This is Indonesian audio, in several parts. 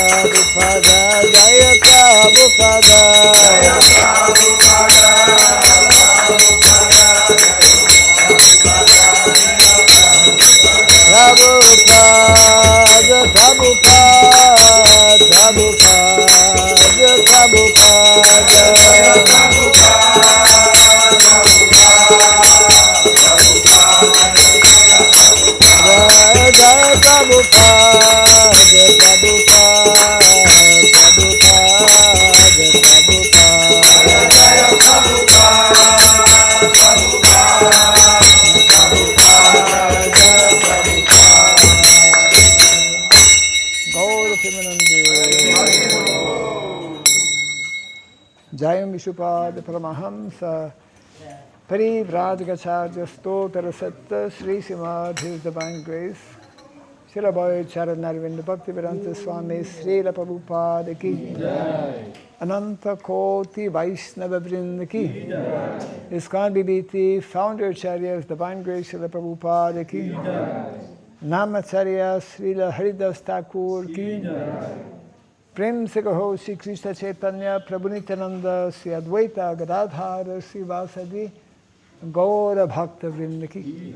Prabhupada, Jaya Prabhupada, Jaya Prabhupada, Prabhupada, Jayam Vishupad Paramahamsa Parivrajagacharya Stotra Satta Sri Srimad His Divine Grace Srila Bhai Charanarvinda Bhaktivedanta Swami Srila Prabhupada Ki Ananta Koti Vaishnava Vrinda Ki ISKCON BBT Founder Acharyas Divine Grace Srila Prabhupada Ki Namacharya Srila Haridas Thakur Ki Prem se kaho Shri Krishna Chaitanya Prabhu Nityananda Shri Advaita Gadadhara Shri Vasadi Gaura Bhakta Vrinda Ki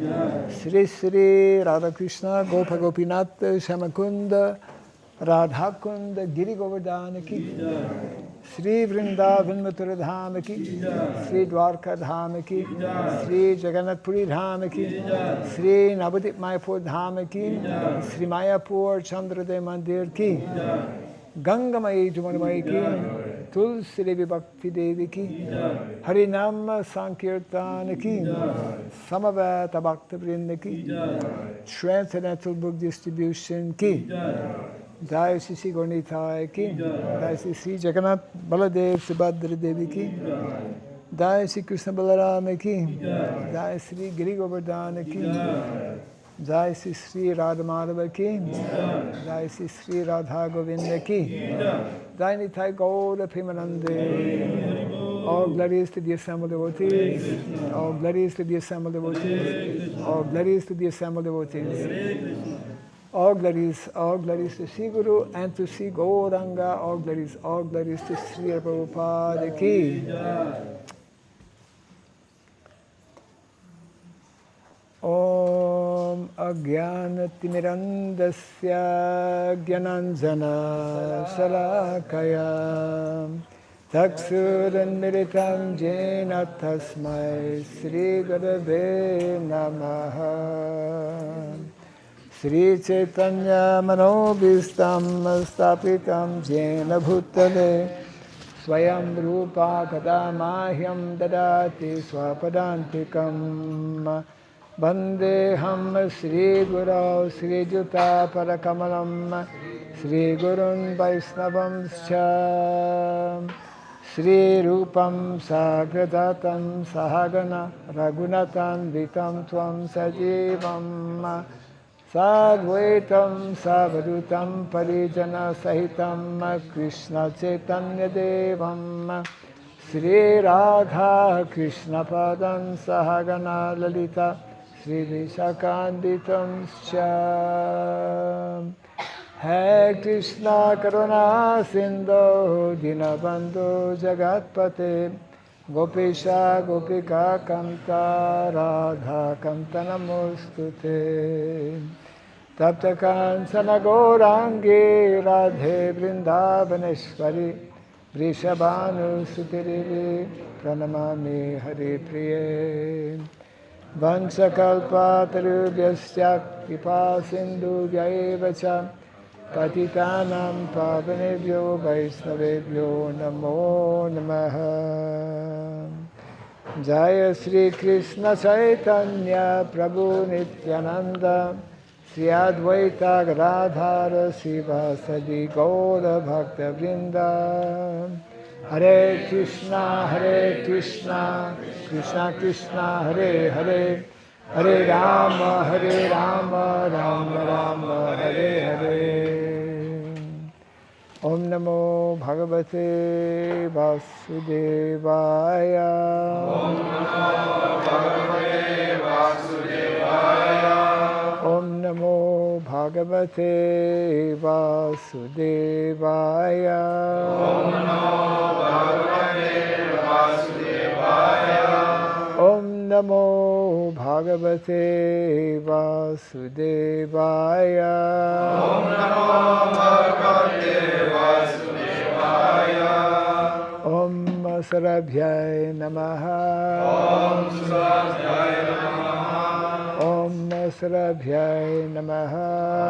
Shri Shri Radha Krishna Gopa Gopinath Shamakunda Radha Kunda Giri Govardhana Ki Shri Vrindavan Mathura Dhama Ki Shri Dwarka Dhama Ki Shri Jagannath Puri Dhama Ki Shri Navadip Mayapur Dhama Ki Shri Mayapur Chandradev Mandir Ki Gangamayi Jumanamayi Ki Tulsi Devi Bhakti Devi Ki Harinam Sankirtan Ki Samaveta Bhakta Vrinda Ki Transcendental Book Distribution Ki Jai Sri Gaurnitai Ki Jai Sri Jagannath Baladev Subhadra Devi Ki Jai Sri Krishna Balarama Ki Jai Sri Giri Govardhana Ki Jai Sri Sri Radha Madhava Ki Jai Sri Sri Radha Govinda Ki Jai Nitai Gaura Premanande. All glories to the assembled devotees. All glories to the assembled devotees. All glories to the assembled devotees. All glories to Sri Guru and to Sri Gauranga. All glories to Sri Prabhupada Ki. Om Ajnanatimirandasya Gyananjana Shalakaya Taksuranmiritam Jena Tasmai Sri Gurave Namaha Sri Chaitanya Manobhistam Stapitam Jena Bhutale Swayam Rupa Kadamahyam Dadati Swapadantikam Vandeham Sri Guru Sri Juta Parakamalam Sri Gurun Vaisnavam Scha Sri Rupam Sagradatam Sahagana Raghunatan Vitam Tvam Sajivam Sadvaitam Savadutam Parijana Sahitam Krishna Chaitanya Devam Sri Radha Krishna Padam Sahagana Lalita Sri Vishakanditam Scha Hare Krishna Karuna Sindhu Dinabandhu Jagatpate Gopesha Gopika Kanta Radha Kanta Namostute Tapta Kansana Gaurangi Radhe Vrindavaneshwari Vrishabhanu Sutirivi Pranamami Hari Priye Vansakalpatarubhyasya Kripa Sindhu Vyayevacha Patitanam Pavanebhyo Vaisnavebhyo Namo Namaha Jaya Sri Krishna Chaitanya Prabhu Nityananda Sri Advaita Gadadhara Sivasadi Gaura Bhakta Vrinda Hare Krishna Krishna Krishna Hare Hare Hare Rama Rama Rama Hare Hare Om Namo Bhagavate Vasudevaya Om Namo Bhagavate Vasudevaya Om Namo Bhagavate Vasudevaya. Om Namo Bhagavate Vasudevaya. Om Namo Bhagavate Vasudevaya. Om Namo Bhagavate Vasudevaya. Om Sarabhyaya Namaha. Om Sarabhyaya Namaha. Om Sarabhyaya Namaha.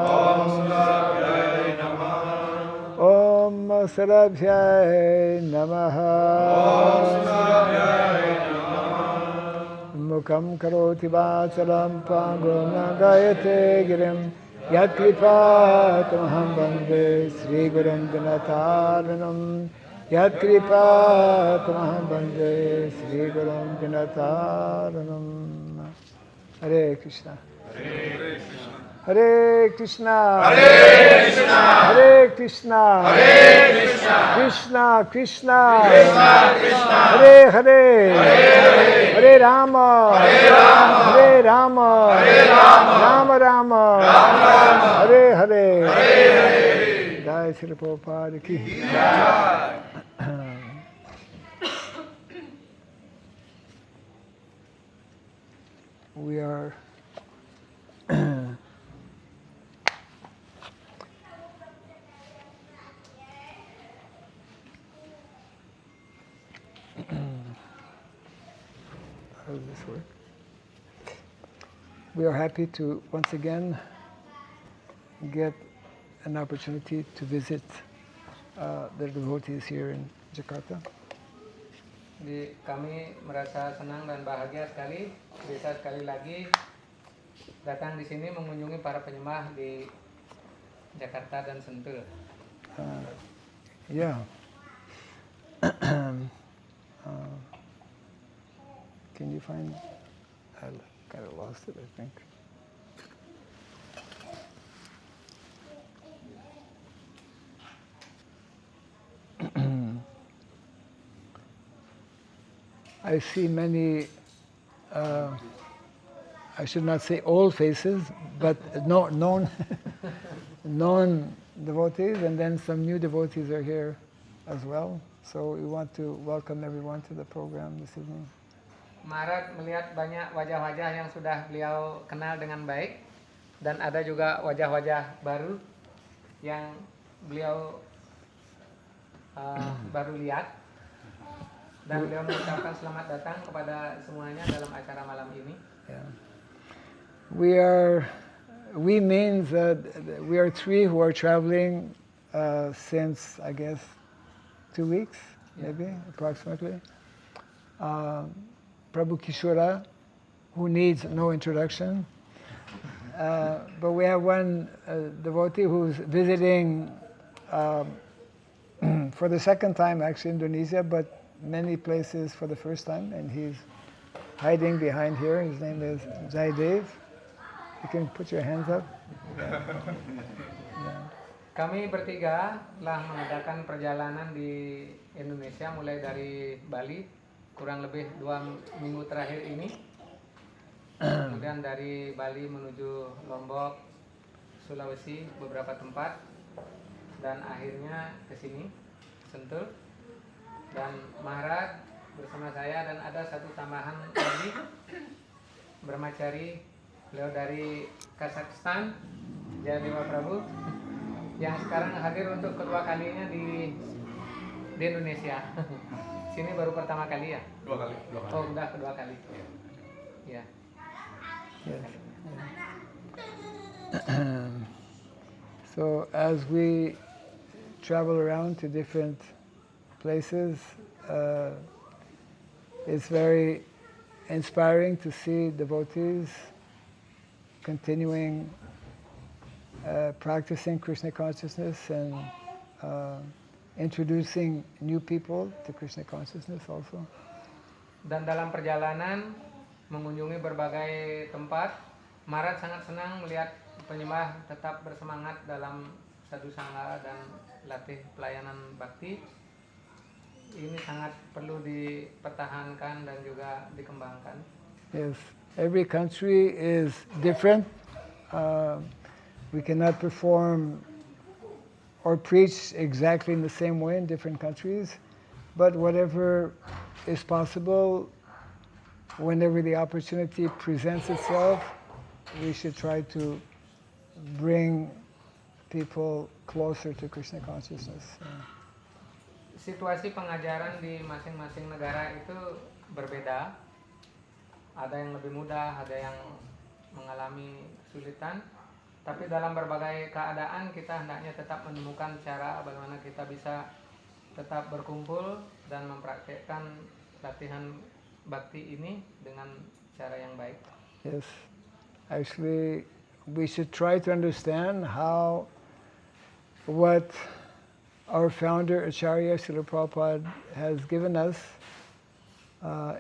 Om Sarabhyaya Namaha. Om Sarabhyaya Namaha. Om Sarabhyaya Namaha. Mukam karoti vachalam pangam nagayate girim yat kripa tamaham bande Sri Gurum Dinataranam yat kripa tamaham bande Sri Gurum Dinataranam. Hare Krishna. Hare Krishna. Hare Krishna. Hare Krishna. Hare Krishna. Krishna Krishna. Krishna Krishna. Hare Hare. Hare Hare. Hare Rama. Hare Rama. Hare Rama. Hare Rama. Rama Rama. Rama Rama. Hare Hare. Hare Hare. Jai Srila Prabhupada ki. Jai. We are how does this work? We are happy to once again get an opportunity to visit the devotees here in Jakarta. Kami merasa senang dan bahagia sekali bisa sekali lagi datang di sini mengunjungi para penyembah di Jakarta dan Sentul. Yeah. Can you find? I kind of lost it, I think. I see many, I should not say old faces, but known devotees, and then some new devotees are here as well. So we want to welcome everyone to the program this evening. Marat melihat banyak wajah-wajah yang sudah beliau kenal dengan baik, dan ada juga wajah-wajah baru yang beliau baru lihat. Dan beliau mengucapkan selamat datang kepada semuanya dalam acara malam ini. Yeah. We means we are three who are traveling since, I guess, 2 weeks, maybe, approximately. Prabhu Kishora, who needs no introduction. But we have one devotee who's visiting for the second time, actually, Indonesia, but many places for the first time, and he's hiding behind here. His name is Jaidev. You can put your hands up. Yeah. Kami bertiga telah mengadakan perjalanan di Indonesia mulai dari Bali, kurang lebih 2 minggu terakhir ini. Kemudian dari Bali menuju Lombok, Sulawesi, beberapa tempat, dan akhirnya ke sini, Sentul. Dan Maharaj bersama saya, dan ada satu tambahan lagi, Brahmachari, beliau dari Kazakhstan, Jayadewa Prabhu, yang sekarang hadir untuk kedua kalinya di Indonesia. Sini baru pertama kali ya? 2 kali. Oh, udah kedua kali. Ya. Yes. So as we travel around to different places, it's very inspiring to see devotees continuing practicing Krishna consciousness and introducing new people to Krishna consciousness also. Dan dalam perjalanan mengunjungi berbagai tempat, Maharaj sangat senang melihat penyembah tetap bersemangat dalam sadhu sangha dan latih pelayanan bakti. Ini sangat perlu dipertahankan dan juga dikembangkan. Yes, every country is different. We cannot perform or preach exactly in the same way in different countries, but whatever is possible, whenever the opportunity presents itself, we should try to bring people closer to Krishna consciousness. Situasi pengajaran di masing-masing negara itu berbeda. Ada yang lebih mudah, ada yang mengalami kesulitan. Tapi dalam berbagai keadaan kita hendaknya tetap menemukan cara bagaimana kita bisa tetap berkumpul dan mempraktekkan latihan bakti ini dengan cara yang baik. Yes, actually, we should try to understand how what our founder Acharya Srila Prabhupada has given us.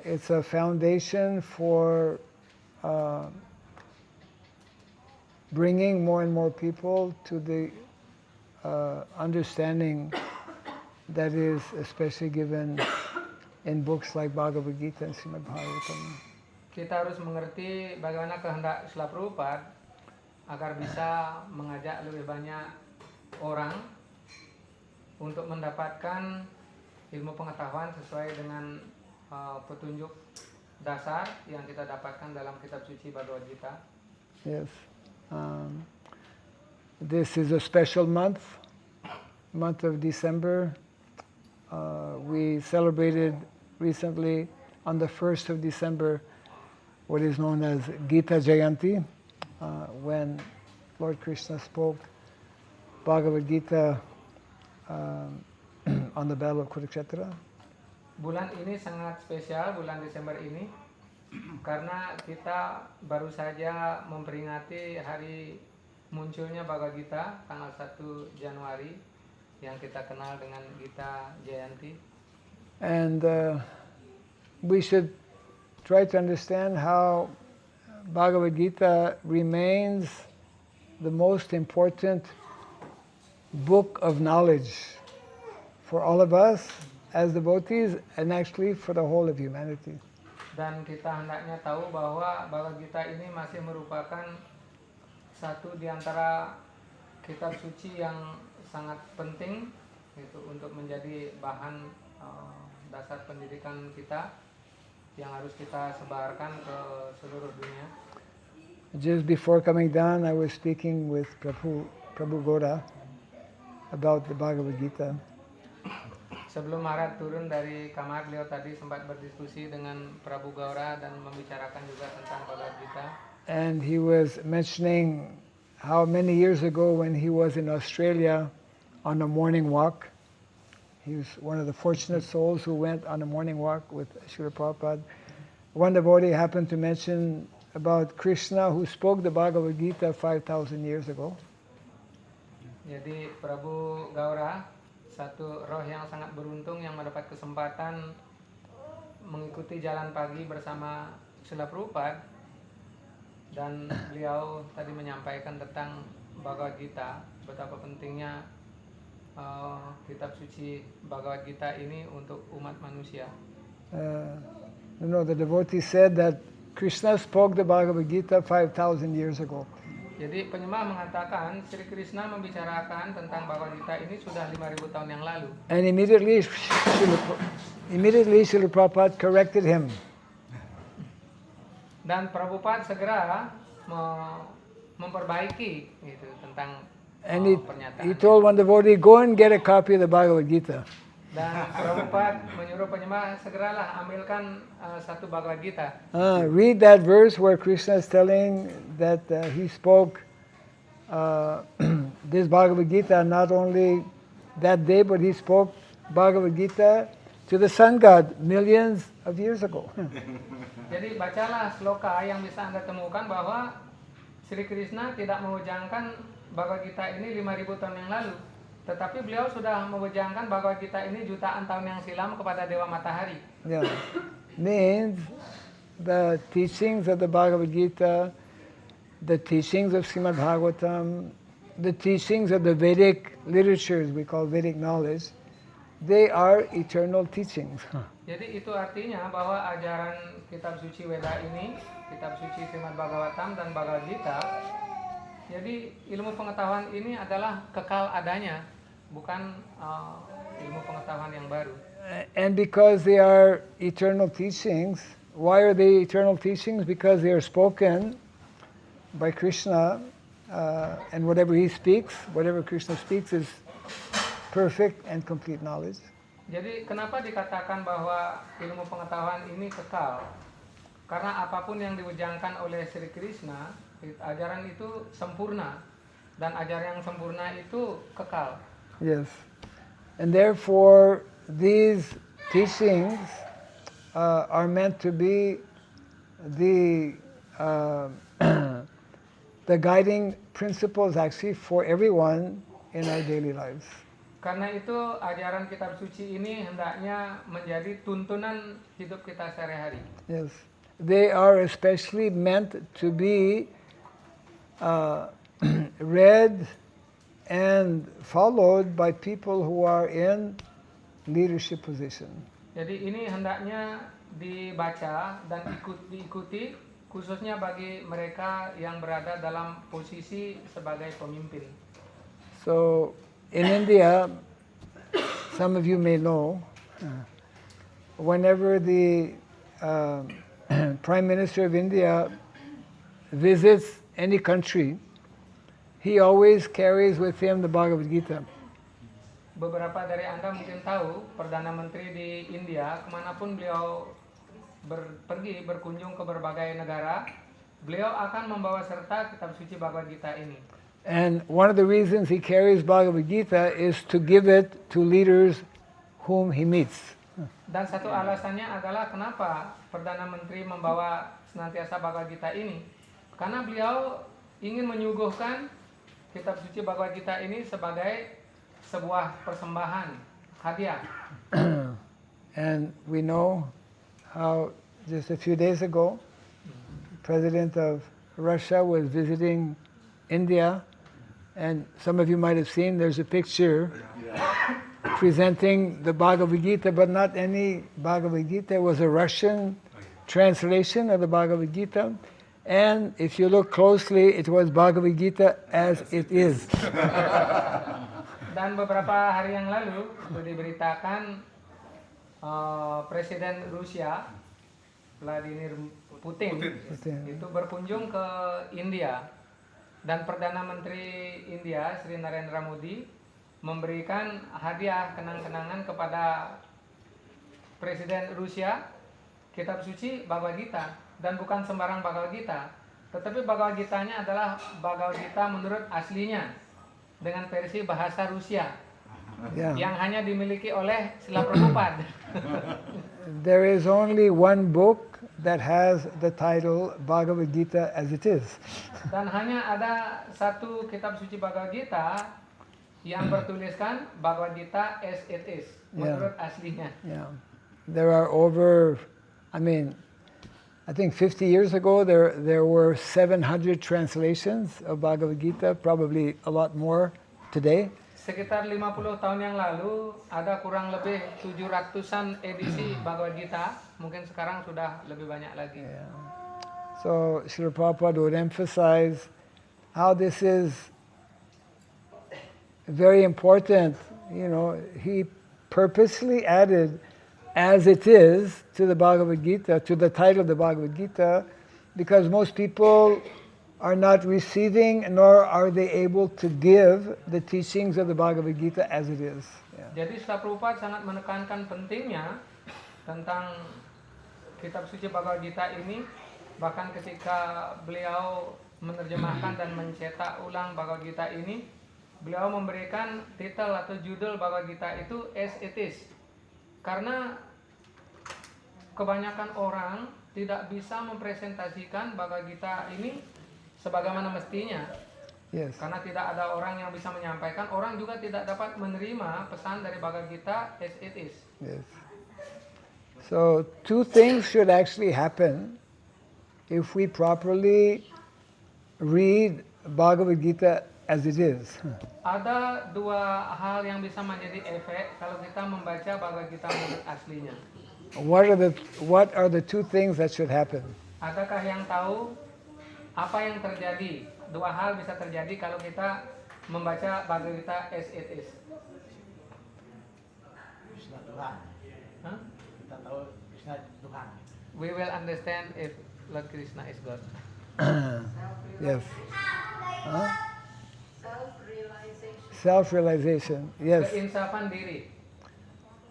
It's a foundation for bringing more and more people to the understanding that is especially given in books like Bhagavad Gita and Srimad Bhagavatam. Kita harus mengerti bagaimana kehendak Srila Prabhupada agar bisa mengajak lebih banyak orang untuk mendapatkan ilmu pengetahuan sesuai dengan petunjuk dasar yang kita dapatkan dalam kitab suci Bhagavad Gita. Yes. This is a special month of December. We celebrated recently on the 1st of December what is known as Gita Jayanti, when Lord Krishna spoke Bhagavad Gita on the Battle of Kurukshetra. Bulan ini sangat spesial, bulan Desember ini, karena kita baru saja memperingati hari munculnya Bhagavad Gita tanggal 1 Januari yang kita kenal dengan Gita Jayanti. And we should try to understand how Bhagavad Gita remains the most important book of knowledge for all of us as devotees and actually for the whole of humanity. Dan kita hendaknya tahu bahwa Bhagavad Gita ini masih merupakan satu di antara kitab suci yang sangat penting gitu, untuk menjadi bahan dasar pendidikan kita yang harus kita sebarkan ke seluruh dunia. Just before coming down, I was speaking with Prabhu Goda about the Bhagavad Gita. Sebelum Maharaj turun dari kamar, beliau tadi sempat berdiskusi dengan Prabu Gaura dan membicarakan juga tentang Bhagavad Gita. And he was mentioning how many years ago when he was in Australia on a morning walk, he was one of the fortunate souls who went on a morning walk with Srila Prabhupada. One devotee happened to mention about Krishna who spoke the Bhagavad Gita 5,000 years ago. Jadi Prabu Gaura, satu roh yang sangat beruntung yang mendapat kesempatan mengikuti jalan pagi bersama Srila Prabhupada, dan beliau tadi menyampaikan tentang Bhagavad Gita, betapa pentingnya kitab suci Bhagavad Gita ini untuk umat manusia. The devotee said that Krishna spoke the Bhagavad Gita 5,000 years ago. Jadi penyembah mengatakan Sri Krishna membicarakan tentang Bhagavad Gita ini sudah 5.000 tahun yang lalu. And immediately Srila Prabhupada corrected him. Dan Prabhupada segera memperbaiki itu tentang pernyataan. He told one devotee, go and get a copy of the Bhagavad Gita. Dan Prabhupada menyuruh penyembah segeralah ambilkan satu Bhagavad Gita. Read that verse where Krishna is telling that he spoke this Bhagavad Gita not only that day, but he spoke Bhagavad Gita to the sun god millions of years ago. Jadi bacalah sloka yang bisa Anda temukan bahwa Sri Krishna tidak mewujangkan Bhagavad Gita ini 5.000 tahun yang lalu. Tetapi beliau sudah mewujangkan Bhagavad Gita ini jutaan tahun yang silam kepada Dewa Matahari. Yeah. Means the teachings of the Bhagavad Gita, the teachings of Srimad Bhagavatam, the teachings of the Vedic literatures we call Vedic knowledge, they are eternal teachings. Jadi itu artinya bahwa ajaran kitab suci Weda ini, kitab suci Srimad Bhagavatam dan Bhagavad Gita, Jadi ilmu pengetahuan ini adalah kekal adanya, bukan ilmu pengetahuan yang baru. And because they are eternal teachings, why are they eternal teachings? Because they are spoken by Krishna, and whatever he speaks, whatever Krishna speaks is perfect and complete knowledge. Jadi kenapa dikatakan bahwa ilmu pengetahuan ini kekal? Karena apapun yang diucapkan oleh Sri Krishna, ajaran itu sempurna, dan ajaran yang sempurna itu kekal. Yes. And therefore, these teachings are meant to be the the guiding principles actually for everyone in our daily lives. Karena itu ajaran kitab suci ini hendaknya menjadi tuntunan hidup kita sehari-hari. Yes. They are especially meant to be read and followed by people who are in leadership position. Jadi ini hendaknya dibaca dan diikuti khususnya bagi mereka yang berada dalam posisi sebagai pemimpin. So in India, some of you may know, whenever the Prime Minister of India visits any country, he always carries with him the Bhagavad Gita. Beberapa dari Anda mungkin tahu, Perdana Menteri di India, kemanapun beliau pergi berkunjung ke berbagai negara, beliau akan membawa serta kitab suci Bhagavad Gita ini. And one of the reasons he carries Bhagavad Gita is to give it to leaders whom he meets. Dan satu alasannya adalah kenapa Perdana Menteri membawa senantiasa Bhagavad Gita ini. Karena beliau ingin menyuguhkan kitab suci Bhagavad Gita ini sebagai sebuah persembahan, hadiah. And we know how just a few days ago, President of Russia was visiting India, and some of you might have seen there's a picture presenting the Bhagavad Gita, but not any Bhagavad Gita. It was a Russian translation of the Bhagavad Gita, and if you look closely, it was Bhagavad Gita as it is. Dan beberapa hari yang lalu itu diberitakan Presiden Rusia Vladimir Putin itu berkunjung ke India, dan Perdana Menteri India Sri Narendra Modi memberikan hadiah kenang-kenangan kepada Presiden Rusia kitab suci Bhagavad Gita, dan bukan sembarang Bhagavad Gita, tetapi Bhagavad Gitanya adalah Bhagavad Gita menurut aslinya dengan versi bahasa Rusia. Yang hanya dimiliki oleh Srila Prabhupada. There is only one book that has the title Bhagavad Gita as it is. Dan hanya ada satu kitab suci Bhagavad Gita yang bertuliskan Bhagavad Gita as it is, menurut aslinya. Yeah. There are over, I think 50 years ago there were 700 translations of Bhagavad Gita, probably a lot more today. Sekitar 50 tahun yang lalu ada kurang lebih 700-an edisi Bhagavad Gita, mungkin sekarang sudah lebih banyak lagi. Yeah. So Srila Prabhupada would emphasize how this is very important. You know, he purposely added as it is to the Bhagavad Gita, to the title of the Bhagavad Gita, because most people are not receiving nor are they able to give the teachings of the Bhagavad Gita as it is. Yeah. Jadi Srila Prabhupada sangat menekankan pentingnya tentang kitab suci Bhagavad Gita ini, bahkan ketika beliau menerjemahkan dan mencetak ulang Bhagavad Gita ini, beliau memberikan titel atau judul Bhagavad Gita itu as it is. Karena kebanyakan orang tidak bisa mempresentasikan Bhagavad Gita ini sebagaimana mestinya. Yes. Karena tidak ada orang yang bisa menyampaikan, orang juga tidak dapat menerima pesan dari Bhagavad Gita as it is. Yes. So two things should actually happen if we properly read Bhagavad Gita as it is. Ada dua hal yang bisa menjadi efek kalau kita membaca Bhagavad Gita menurut aslinya. What are the two things that should happen? Adakah yang tahu apa yang terjadi dua hal bisa terjadi kalau kita membaca Bhagavad Gita as it is. Krishna Tuhan. Huh? Kita tahu Krishna Tuhan. We will understand if Lord Krishna is God. Yes. Huh? Self-realization. Yes. Keinsafan diri.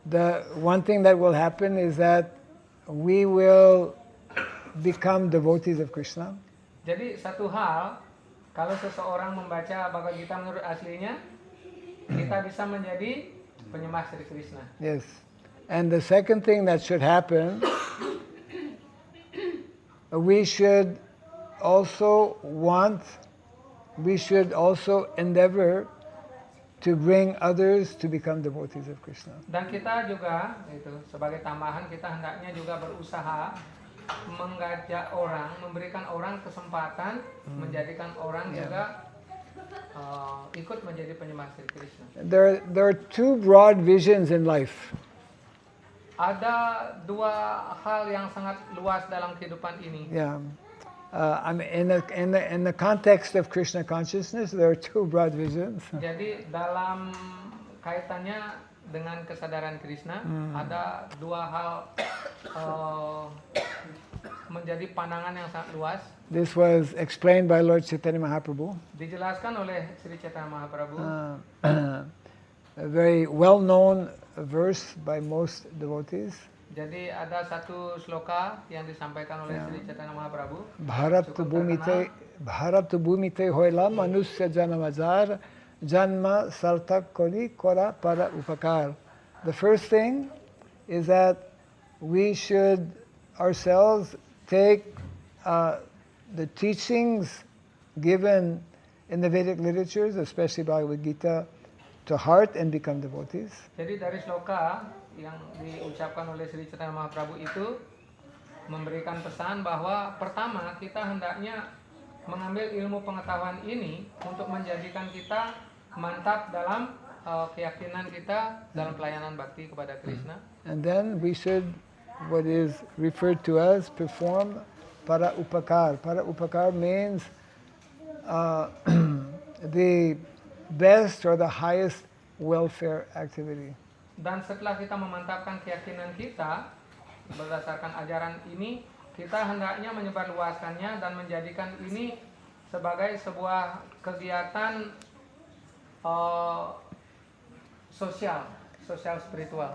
The one thing that will happen is that we will become devotees of Krishna. Jadi satu hal, kalau seseorang membaca Bhagavad Gita menurut aslinya, kita bisa menjadi penyembah Sri Krishna. Yes. And the second thing that should happen, we should also endeavor to bring others to become devotees of Krishna. Dan kita juga, itu sebagai tambahan, kita hendaknya juga berusaha mengajak orang, memberikan orang kesempatan, menjadikan orang juga ikut menjadi penyembah Sri Krishna. There are two broad visions in life. Ada dua hal yang sangat luas dalam kehidupan ini. Yeah. I mean, in the context of Krishna consciousness, there are two broad visions. Jadi dalam kaitannya dengan kesadaran Krishna, ada dua hal menjadi pandangan yang sangat luas. This was explained by Lord Chaitanya Mahaprabhu. Dijelaskan oleh Sri Chaitanya Mahaprabhu. A very well-known verse by most devotees. Jadi ada satu sloka yang disampaikan oleh Sri Chaitanya Mahaprabhu. Bharat bhumite hoila manusya janamazar janma sartak kori kora para upakar. The first thing is that we should ourselves take the teachings given in the Vedic literatures, especially Bhagavad Gita, to heart and become devotees. Jadi dari sloka yang diucapkan oleh Sri Chaitanya Mahaprabhu itu memberikan pesan bahwa pertama kita hendaknya mengambil ilmu pengetahuan ini untuk menjadikan kita mantap dalam keyakinan kita dalam pelayanan bakti kepada Krishna. And then we should, what is referred to as, perform para upakar. Para upakar means the best or the highest welfare activity. Dan setelah kita memantapkan keyakinan kita berdasarkan ajaran ini, kita hendaknya menyebarluaskannya dan menjadikan ini sebagai sebuah kegiatan sosial spiritual.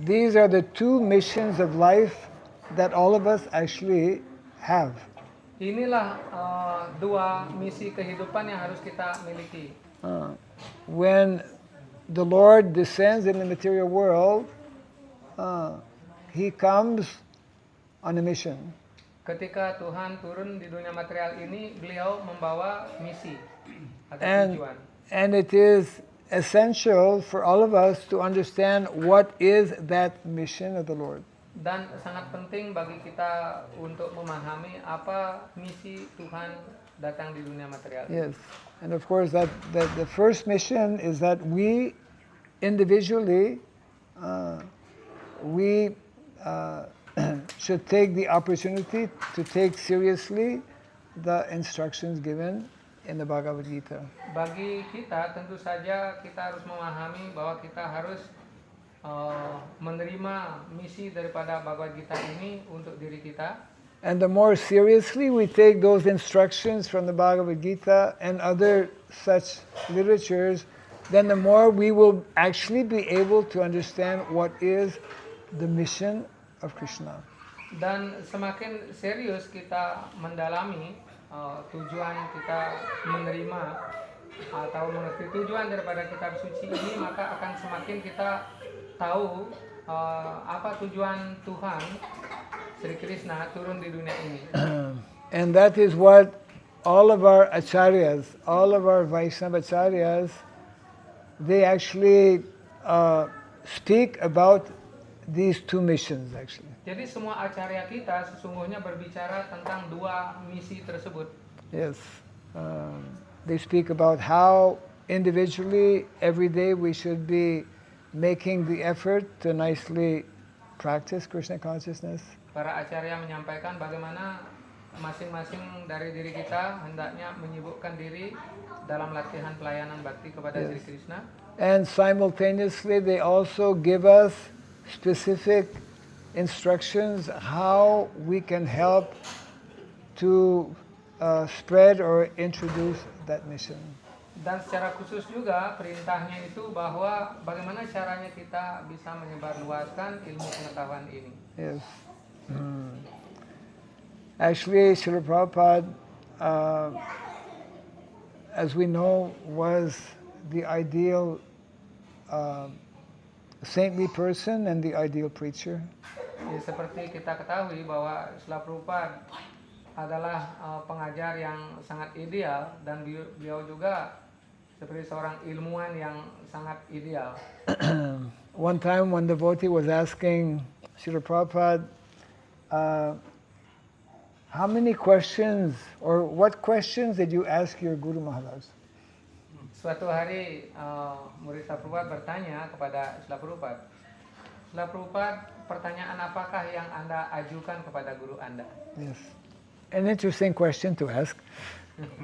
These are the two missions of life that all of us actually have. Inilah dua misi kehidupan yang harus kita miliki. When the Lord descends in the material world, He comes on a mission. Ketika Tuhan turun di dunia material ini, beliau membawa misi atau tujuan. And it is essential for all of us to understand what is that mission of the Lord. Dan sangat penting bagi kita untuk memahami apa misi Tuhan datang di dunia material. Yes, and of course that the first mission is that we individually should take the opportunity to take seriously the instructions given in the Bhagavad Gita. Bagi kita tentu saja kita harus memahami bahwa kita harus menerima misi daripada Bhagavad Gita ini untuk diri kita. And the more seriously we take those instructions from the Bhagavad Gita and other such literatures, then the more we will actually be able to understand what is the mission of Krishna. Dan semakin serius kita mendalami tujuan kita menerima atau mengerti tujuan daripada kitab suci ini, maka akan semakin kita tahu apa tujuan Tuhan Sri Krishna turun di dunia ini. And that is what all of our acharyas, all of our Vaishnava acharyas, they actually speak about these two missions actually. Jadi semua acarya kita sesungguhnya berbicara tentang dua misi tersebut. Yes, they speak about how individually every day we should be making the effort to nicely practice Krishna consciousness. Para acarya menyampaikan bagaimana masing-masing dari diri kita hendaknya menyibukkan diri dalam latihan pelayanan bakti kepada Sri Krishna. And simultaneously, they also give us specific instructions how we can help to spread or introduce that mission. Dan secara khusus juga perintahnya itu bahwa bagaimana caranya kita bisa menyebarluaskan ilmu pengetahuan ini. Yes. Actually, Srila Prabhupada, as we know, was the ideal saintly person and the ideal preacher. Jadi seperti kita ketahui bahwa Srila Prabhupada adalah pengajar yang sangat ideal dan beliau juga seperti seorang ilmuwan yang sangat ideal. One time one devotee was asking Srila Prabhupada, how many questions or what questions did you ask your Guru Maharaj? Suatu hari murid Srila Prabhupada bertanya kepada Srila Prabhupada, Srila Prabhupada, pertanyaan apakah yang Anda ajukan kepada guru Anda? Yes. An interesting question to ask.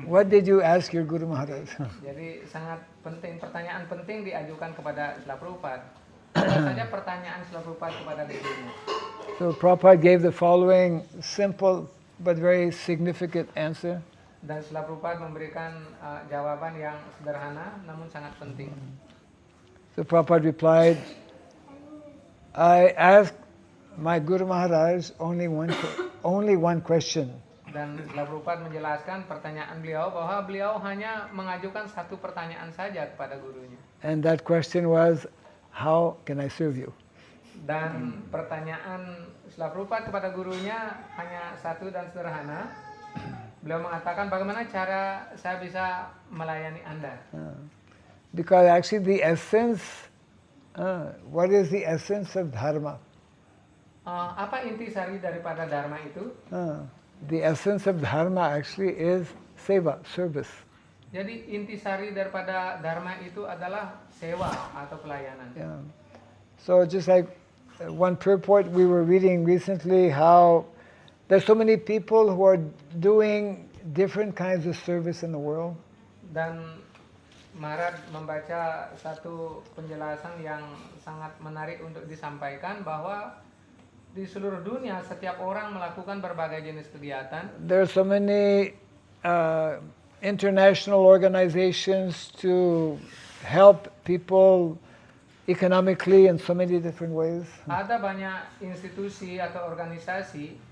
What did you ask your Guru Maharaj? Jadi sangat penting, pertanyaan penting diajukan kepada Srila Prabhupada. Apa saja pertanyaan Srila Prabhupada kepada gurunya? So Prabhupada gave the following simple but very significant answer. Dan Srila Prabhupada memberikan jawaban yang sederhana namun sangat penting. So Prabhupada replied, I asked my Guru Maharaj only one question. Dan Srila Prabhupada menjelaskan pertanyaan beliau bahwa beliau hanya mengajukan satu pertanyaan saja kepada gurunya. And that question was, how can I serve you? Dan pertanyaan Srila Prabhupada kepada gurunya hanya satu dan sederhana. Beliau mengatakan, bagaimana cara saya bisa melayani Anda? Because actually the essence, what is the essence of dharma? Apa intisari daripada dharma itu? The essence of dharma actually is seva, service. Jadi intisari daripada dharma itu adalah sewa atau pelayanan. Yeah. So just like one purport we were reading recently, how there's so many people who are doing different kinds of service in the world. Dan Maharaj membaca satu penjelasan yang sangat menarik untuk disampaikan bahwa di seluruh dunia setiap orang melakukan berbagai jenis kegiatan. There are so many international organizations to help people economically in so many different ways. Ada banyak institusi atau organisasi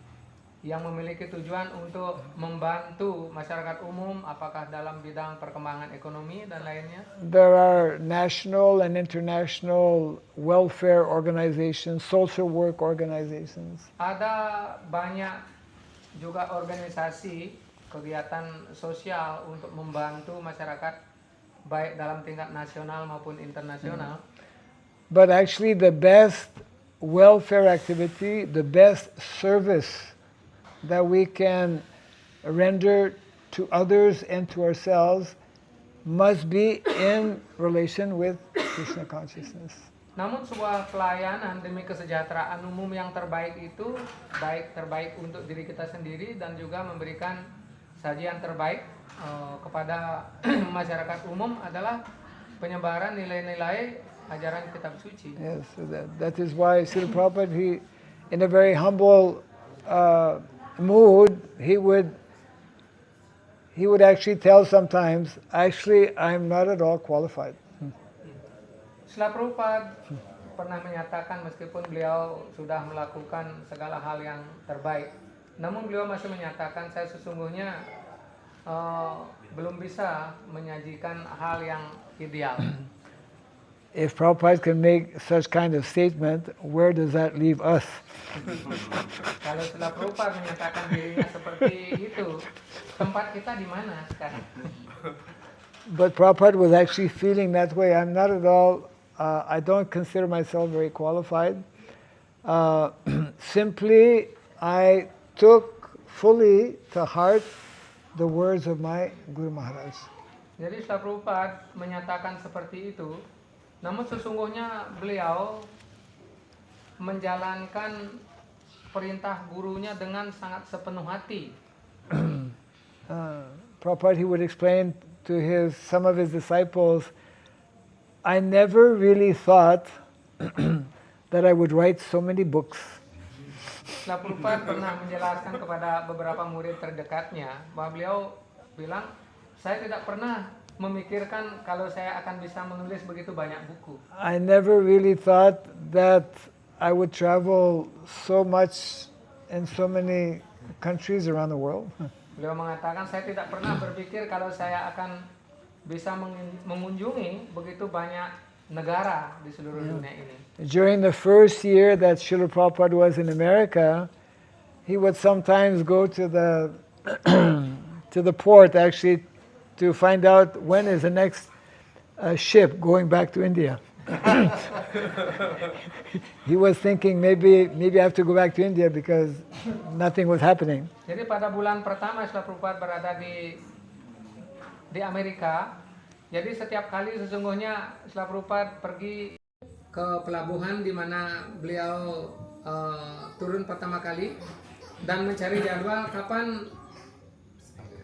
yang memiliki tujuan untuk membantu masyarakat umum, apakah dalam bidang perkembangan ekonomi dan lainnya. There are national and international welfare organizations, social work organizations. Ada banyak juga organisasi kegiatan sosial untuk membantu masyarakat baik dalam tingkat nasional maupun internasional. But actually the best welfare activity, the best service that we can render to others and to ourselves must be in relation with Krishna consciousness. Namun sebuah pelayanan demi kesejahteraan umum yang terbaik itu terbaik untuk diri kita sendiri dan juga memberikan sajian terbaik kepada masyarakat umum adalah penyebaran nilai-nilai ajaran kitab suci. Yes, so that is why Srila Prabhupada, he, in a very humble mood, he would actually tell sometimes, actually, I'm not at all qualified. Srila Prabhupada pernah menyatakan meskipun beliau sudah melakukan segala hal yang terbaik, namun beliau masih menyatakan saya sesungguhnya belum bisa menyajikan hal yang ideal. If Prabhupada can make such kind of statement, where does that leave us? Kalau Srila Prabhupada menyatakan dirinya seperti itu, tempat kita di mana sekarang? But Prabhupada was actually feeling that way. I'm not at all, I don't consider myself very qualified. Simply, I took fully to heart the words of my Guru Maharaj. Jadi Srila Prabhupada menyatakan seperti itu, namun sesungguhnya beliau menjalankan perintah gurunya dengan sangat sepenuh hati. Prabhupada, he would explain to some of his disciples, I never really thought that I would write so many books. Srila Prabhupada pernah menjelaskan kepada beberapa murid terdekatnya bahwa beliau bilang, saya tidak pernah memikirkan kalau saya akan bisa menulis begitu banyak buku. I never really thought that I would travel so much in so many countries around the world. Beliau mengatakan, saya tidak pernah berpikir kalau saya akan bisa mengunjungi begitu banyak negara di seluruh dunia ini. During the first year that Srila Prabhupada was in America, he would sometimes go to the to the port actually to find out when is the next ship going back to India. He was thinking maybe I have to go back to India because nothing was happening. Jadi pada bulan pertama Srila Prabhupada berada di Amerika, jadi setiap kali sesungguhnya Srila Prabhupada pergi ke pelabuhan di mana beliau turun pertama kali dan mencari jadwal kapan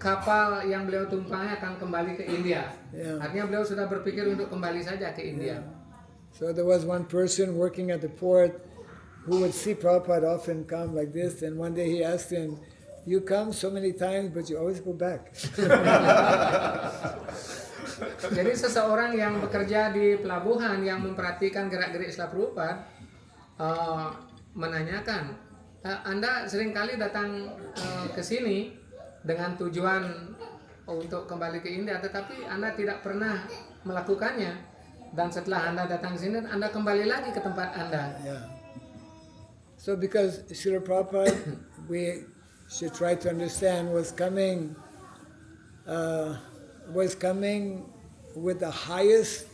kapal yang beliau tumpangi akan kembali ke India. Yeah. Artinya beliau sudah berpikir untuk kembali saja ke India. So there was one person working at the port who would see Prabhupada often come like this, and one day he asked him, you come so many times but you always go back. Jadi seseorang yang bekerja di pelabuhan yang memperhatikan gerak-gerik Srila Prabhupada menanyakan, Anda seringkali datang ke sini dengan tujuan untuk kembali ke India, tetapi Anda tidak pernah melakukannya. Dan setelah Anda datang ke sini, Anda kembali lagi ke tempat Anda. Yeah. So because Srila Prabhupada, we should try to understand, was coming with the highest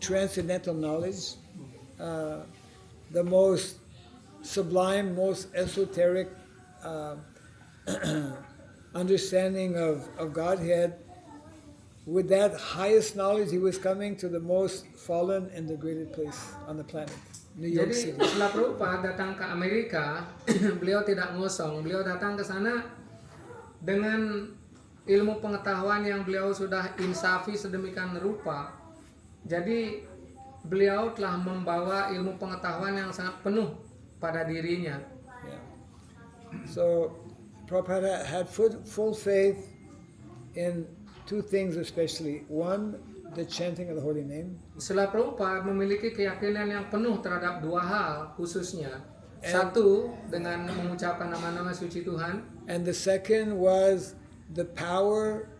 transcendental knowledge, the most sublime, most esoteric understanding of Godhead. With that highest knowledge, he was coming to the most fallen and degraded place on the planet, New York Jadi City. setelah Prabhupada datang ke Amerika, beliau tidak ngosong. Beliau datang ke sana dengan ilmu pengetahuan yang beliau sudah insafi sedemikian rupa. Jadi beliau telah membawa ilmu pengetahuan yang sangat penuh pada dirinya. Yeah. So Prabhupada had full faith in two things especially. One, the chanting of the holy name. Srila Prabhupada memiliki keyakinan yang penuh terhadap dua hal khususnya. Satu, dengan mengucapkan nama-nama suci Tuhan. And the second was the power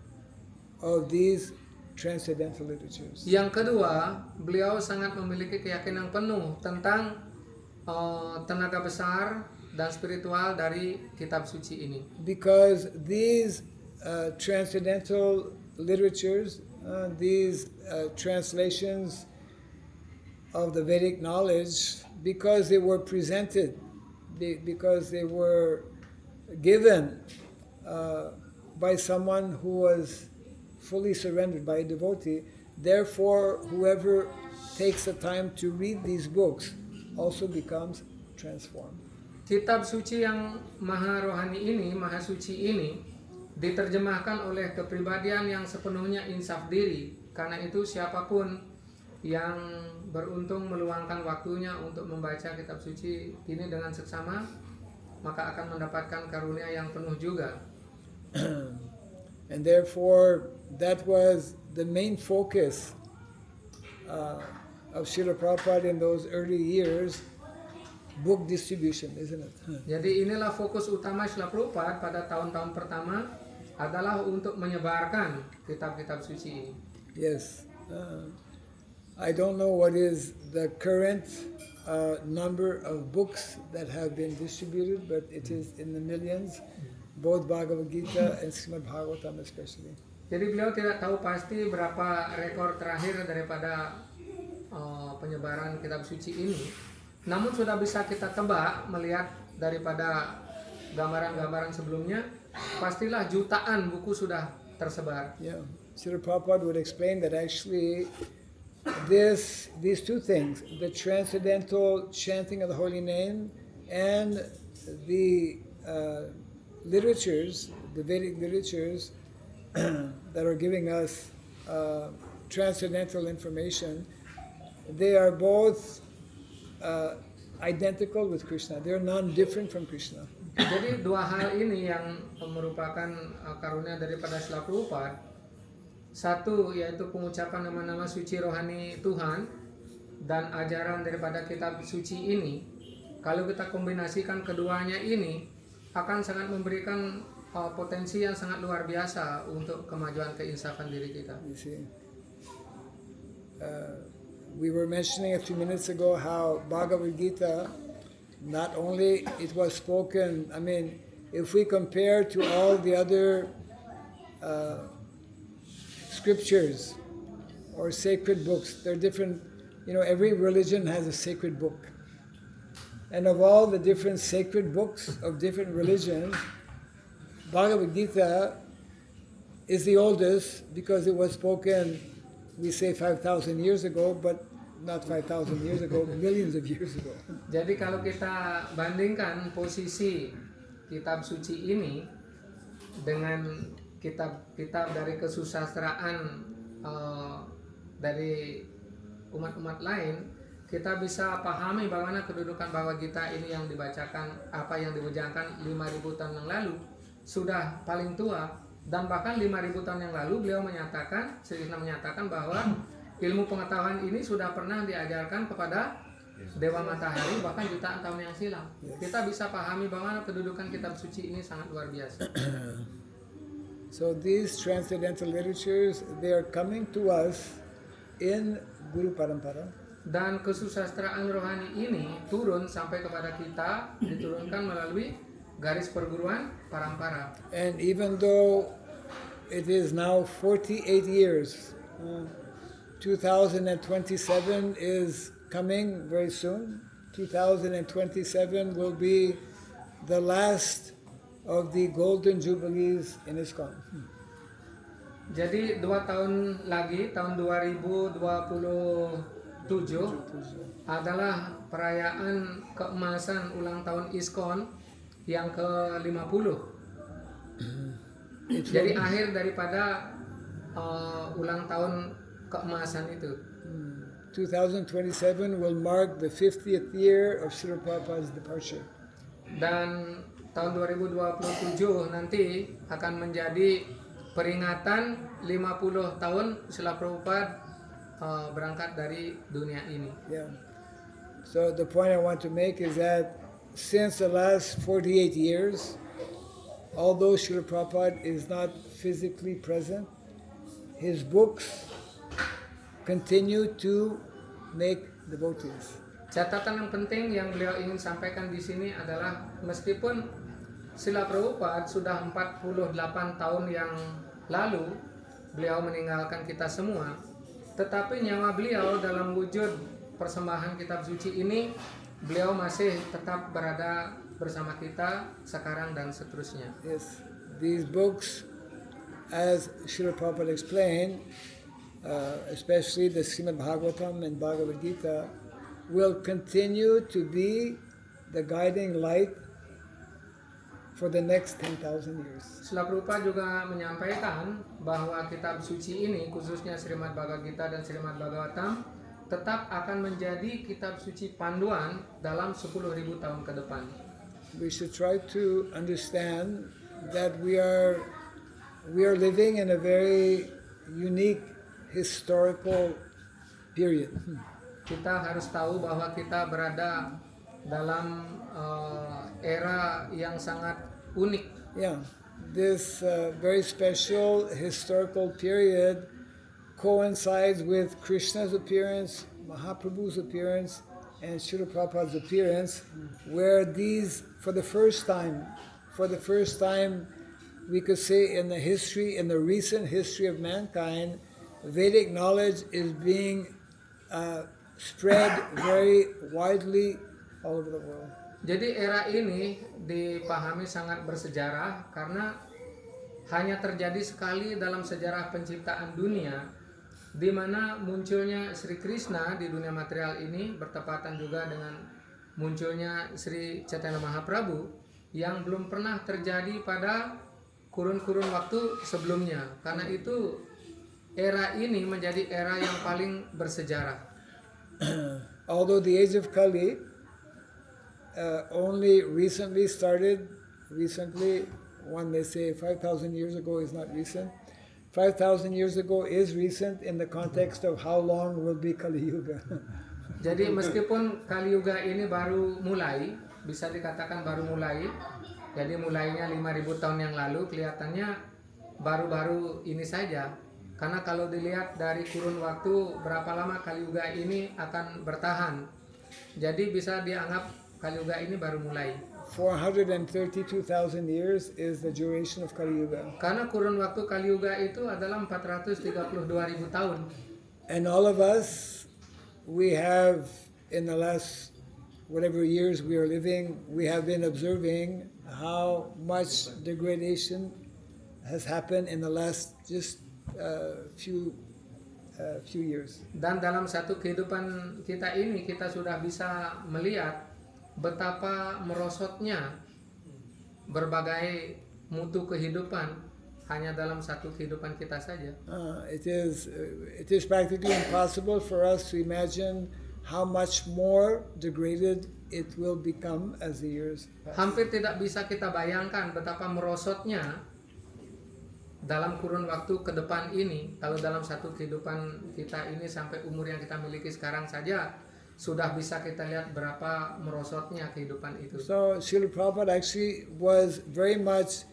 of these transcendental literatures. Yang kedua, beliau sangat memiliki keyakinan penuh tentang tenaga besar dan spiritual dari kitab suci ini. Because these transcendental literatures, these translations of the Vedic knowledge, because they were presented, because they were given by someone who was fully surrendered, by a devotee, therefore whoever takes the time to read these books also becomes transformed. Kitab suci yang maha rohani ini, maha suci ini, diterjemahkan oleh kepribadian yang sepenuhnya insaf diri. Karena itu siapapun yang beruntung meluangkan waktunya untuk membaca kitab suci ini dengan seksama, maka akan mendapatkan karunia yang penuh juga. And therefore, that was the main focus of Srila Prabhupada in those early years, book distribution, isn't it? Jadi inilah fokus utama Srila Prabhupada pada tahun-tahun pertama adalah untuk menyebarkan kitab-kitab suci ini. Yes. I don't know what is the current number of books that have been distributed, but it is in the millions, both Bhagavad Gita and Srimad Bhagavatam especially. Jadi beliau tidak tahu pasti berapa rekor terakhir daripada penyebaran kitab suci ini. Namun sudah bisa kita tebak melihat daripada gambaran-gambaran sebelumnya, pastilah jutaan buku sudah tersebar. Yeah. Srila Prabhupada would explain that actually these two things, the transcendental chanting of the holy name and the literatures, the Vedic literatures that are giving us transcendental information, they are both identical with Krishna. They're non-different from Krishna. Jadi dua hal ini yang merupakan karunia daripada Srila Prabhupada. Satu yaitu pengucapan nama-nama suci rohani Tuhan dan ajaran daripada kitab suci ini. Kalau kita kombinasikan keduanya ini akan sangat memberikan potensi yang sangat luar biasa untuk kemajuan keinsafan diri kita. You see, we were mentioning a few minutes ago how Bhagavad Gita, not only it was spoken, I mean, if we compare to all the other scriptures or sacred books, they're different. You know, every religion has a sacred book. And of all the different sacred books of different religions, Bhagavad Gita is the oldest because it was spoken, we say 5,000 years ago, but not 5,000 years ago, millions of years ago. Jadi kalau kita bandingkan posisi kitab suci ini dengan kitab-kitab dari kesusastraan dari umat-umat lain, kita bisa pahami bagaimana kedudukan Bhagavad Gita ini yang dibacakan, apa yang dibacakan 5.000 tahun yang lalu sudah paling tua, dan bahkan 5.000 tahun yang lalu beliau menyatakan, Sri Krishna menyatakan bahwa ilmu pengetahuan ini sudah pernah diajarkan kepada Dewa Matahari bahkan jutaan tahun yang silam. Kita bisa pahami bagaimana kedudukan kitab suci ini sangat luar biasa. So these transcendental literatures, they are coming to us in Guru Parampara. Dan kesusastraan rohani ini turun sampai kepada kita, diturunkan melalui garis perguruan parampara. And even though it is now 48 years, 2027 is coming very soon. 2027 will be the last of the golden jubilees in ISKCON. Jadi 2 tahun lagi, tahun 2027 adalah perayaan keemasan ulang tahun ISKCON yang ke-50. Jadi akhir daripada ulang tahun keemasan itu. 2027 will mark the 50th year of Srila Prabhupada's departure. Dan tahun 2027 nanti akan menjadi peringatan 50 tahun Srila Prabhupada berangkat dari dunia ini. Yeah. So the point I want to make is that since the last 48 years, although Srila Prabhupada is not physically present, his books continue to make devotees. Catatan yang penting yang beliau ingin sampaikan di sini adalah meskipun Srila Prabhupada sudah 48 tahun yang lalu beliau meninggalkan kita semua, tetapi nyawa beliau dalam wujud persembahan kitab suci ini, beliau masih tetap berada bersama kita sekarang dan seterusnya. Yes, these books, as Srila Prabhupada explained, especially the Srimad Bhagavatam and Bhagavad Gita, will continue to be the guiding light for the next 10,000 years. Srila Prabhupada juga menyampaikan bahwa kitab suci ini, khususnya Srimad Bhagavad Gita dan Srimad Bhagavatam, tetap akan menjadi kitab suci panduan dalam 10.000 tahun ke depan. We should try to understand that we are living in a very unique historical period. Kita harus tahu bahwa kita berada dalam era yang sangat unik. Yeah, this very special historical period coincides with Krishna's appearance, Mahaprabhu's appearance, and Srila Prabhupada's appearance, where these, for the first time, we could say in the recent history of mankind, Vedic knowledge is being spread very widely all over the world. Jadi era ini dipahami sangat bersejarah karena hanya terjadi sekali dalam sejarah penciptaan dunia, di mana munculnya Sri Krishna di dunia material ini bertepatan juga dengan munculnya Sri Chaitanya Mahaprabhu. yang belum pernah terjadi pada kurun-kurun waktu sebelumnya. Karena itu era ini menjadi era yang paling bersejarah. Although the age of Kali only recently started, one may say 5,000 years ago is not recent. 5,000 years ago is recent in the context of how long will be Kali Yuga. Jadi meskipun Kali Yuga ini baru mulai, bisa dikatakan baru mulai, jadi mulainya 5.000 tahun yang lalu, kelihatannya baru-baru ini saja. Karena kalau dilihat dari kurun waktu berapa lama Kali Yuga ini akan bertahan, jadi bisa dianggap Kali Yuga ini baru mulai. 432,000 years is the duration of Kali Yuga. Karena kurun waktu Kali Yuga itu adalah 432.000 tahun. And all of us, we have, in the last whatever years we are living, we have been observing how much degradation has happened in the last just few years. Dan dalam satu kehidupan kita ini, kita sudah bisa melihat betapa merosotnya berbagai mutu kehidupan hanya dalam satu kehidupan kita saja. It is practically impossible for us to imagine how much more degraded it will become as the years pass. Hampir tidak bisa kita bayangkan betapa merosotnya dalam kurun waktu ke depan ini. Kalau dalam satu kehidupan kita ini sampai umur yang kita miliki sekarang saja, sudah bisa kita lihat berapa merosotnya kehidupan itu. So Srila Prabhupada actually was very much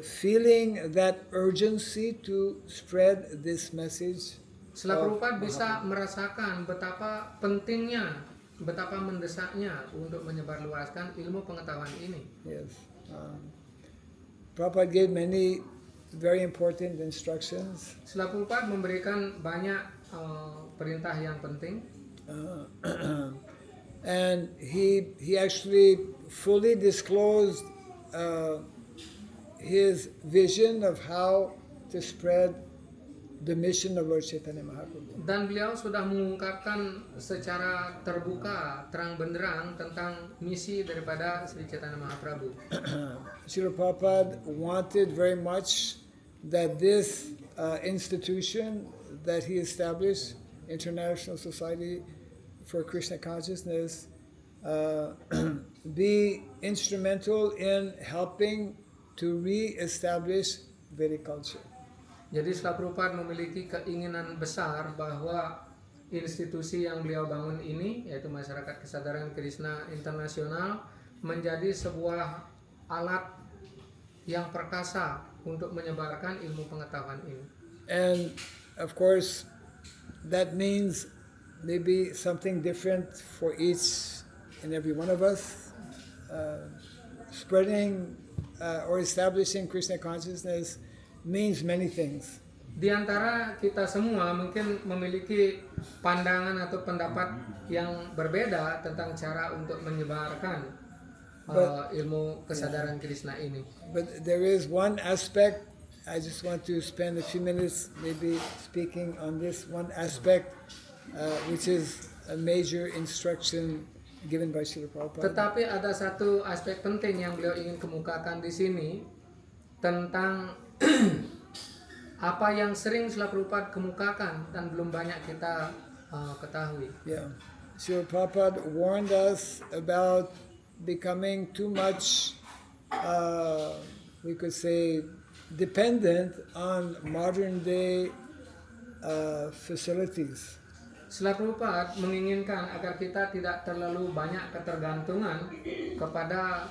feeling that urgency to spread this message. Srila Prabhupada bisa merasakan betapa pentingnya, betapa mendesaknya untuk menyebarluaskan ilmu pengetahuan ini. Yes. Prabhupada gave many very important instructions. Srila Prabhupada memberikan banyak perintah yang penting. And he actually fully disclosed his vision of how to spread the mission of Lord Chaitanya Mahaprabhu. Dan beliau sudah mengungkapkan secara terbuka, terang benderang tentang misi daripada Sri Chaitanya Mahaprabhu. Srila Prabhupada wanted very much that this institution that he established, International Society for Krishna Consciousness, be instrumental in helping to re-establish Vedic culture. Jadi Srila Prabhupada memiliki keinginan besar bahwa institusi yang beliau bangun ini, yaitu Masyarakat Kesadaran Krishna Internasional, menjadi sebuah alat yang perkasa untuk menyebarkan ilmu pengetahuan ini. And of course, that means maybe something different for each and every one of us. Spreading or establishing Krishna consciousness means many things. Di antara kita semua mungkin memiliki pandangan atau pendapat yang berbeda tentang cara untuk menyebarkan ilmu kesadaran Krishna ini. But there is one aspect, I just want to spend a few minutes maybe speaking on this one aspect, which is a major instruction given by Srila Prabhupada. Tetapi ada satu aspek penting yang beliau ingin kemukakan di sini tentang apa yang sering Srila Prabhupada kemukakan dan belum banyak kita ketahui. Yeah, Srila Prabhupada warned us about becoming too much, we could say, dependent on modern day facilities. Srila Prabhupada menginginkan agar kita tidak terlalu banyak ketergantungan kepada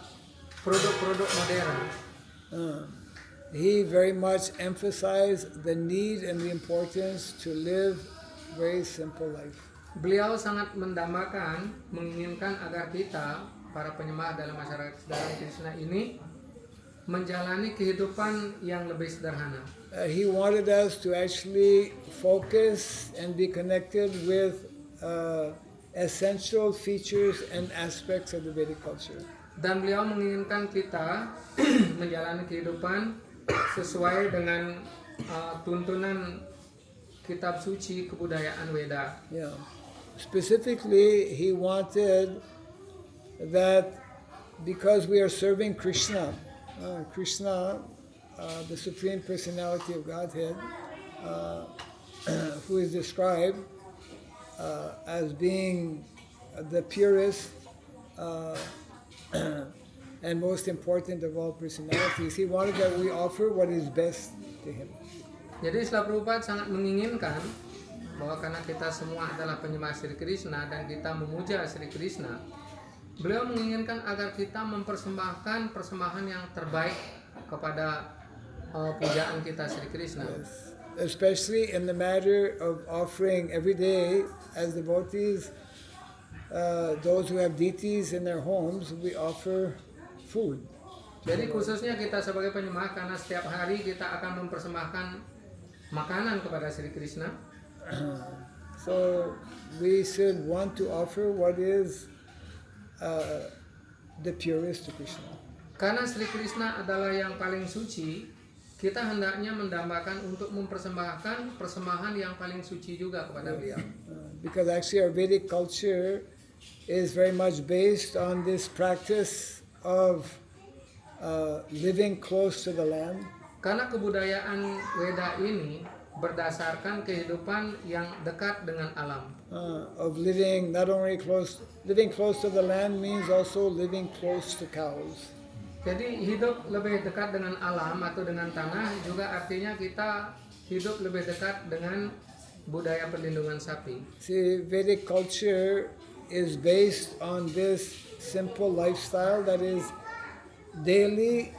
produk-produk modern. He very much emphasized the need and the importance to live very simple life. Beliau sangat mendambakan, menginginkan agar kita, para penyembah dalam masyarakat kesadaran Krishna ini, menjalani kehidupan yang lebih sederhana. He wanted us to actually focus and be connected with essential features and aspects of the Vedic culture. Dan beliau menginginkan kita menjalani kehidupan sesuai dengan tuntunan kitab suci kebudayaan Weda. Yeah. Specifically, he wanted that because we are serving Krishna. Krishna, the Supreme Personality of Godhead, who is described as being the purest and most important of all personalities. He wanted that we offer what is best to him. Jadi Srila Prabhupada sangat menginginkan bahwa karena kita semua adalah penyembah Sri Krishna dan kita memuja Sri Krishna, beliau menginginkan agar kita mempersembahkan persembahan yang terbaik kepada pujaan kita Sri Krishna. Yes. Especially in the matter of offering every day as devotees, those who have deities in their homes, we offer food. Jadi khususnya kita sebagai penyembah, karena setiap hari kita akan mempersembahkan makanan kepada Sri Krishna. So we should want to offer what is the purest to Krishna. Karena Sri Krishna adalah yang paling suci, kita hendaknya mendambakan untuk mempersembahkan persembahan yang paling suci juga kepada beliau. Because actually our Vedic culture is very much based on this practice of living close to the land. Karena kebudayaan Weda ini berdasarkan kehidupan yang dekat dengan alam. Of living not only living close to the land means also living close to cows. Jadi hidup lebih dekat dengan alam atau dengan tanah juga artinya kita hidup lebih dekat dengan budaya perlindungan sapi. See, Vedic culture is based on this simple lifestyle that is daily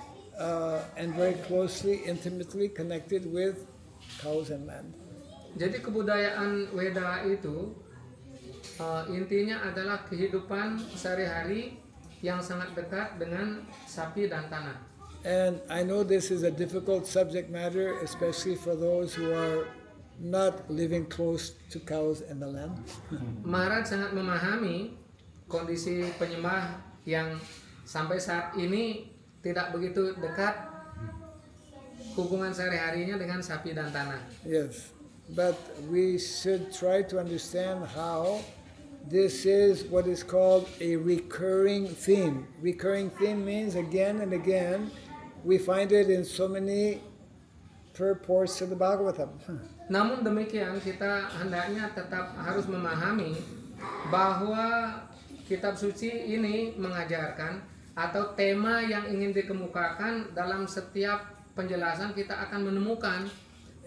and very closely, intimately connected with cows and land. Jadi kebudayaan Weda itu intinya adalah kehidupan sehari-hari yang sangat dekat dengan sapi dan tanah. And I know this is a difficult subject matter, especially for those who are not living close to cows and the land. Maharaj sangat memahami kondisi penyembah yang sampai saat ini tidak begitu dekat hubungan sehari-harinya dengan sapi dan tanah. Yes, but we should try to understand how this is what is called a recurring theme. Recurring theme means again and again we find it in so many purports of the Bhagavatam. Namun demikian kita hendaknya tetap harus memahami bahwa kitab suci ini mengajarkan atau tema yang ingin dikemukakan dalam setiap penjelasan kita akan menemukan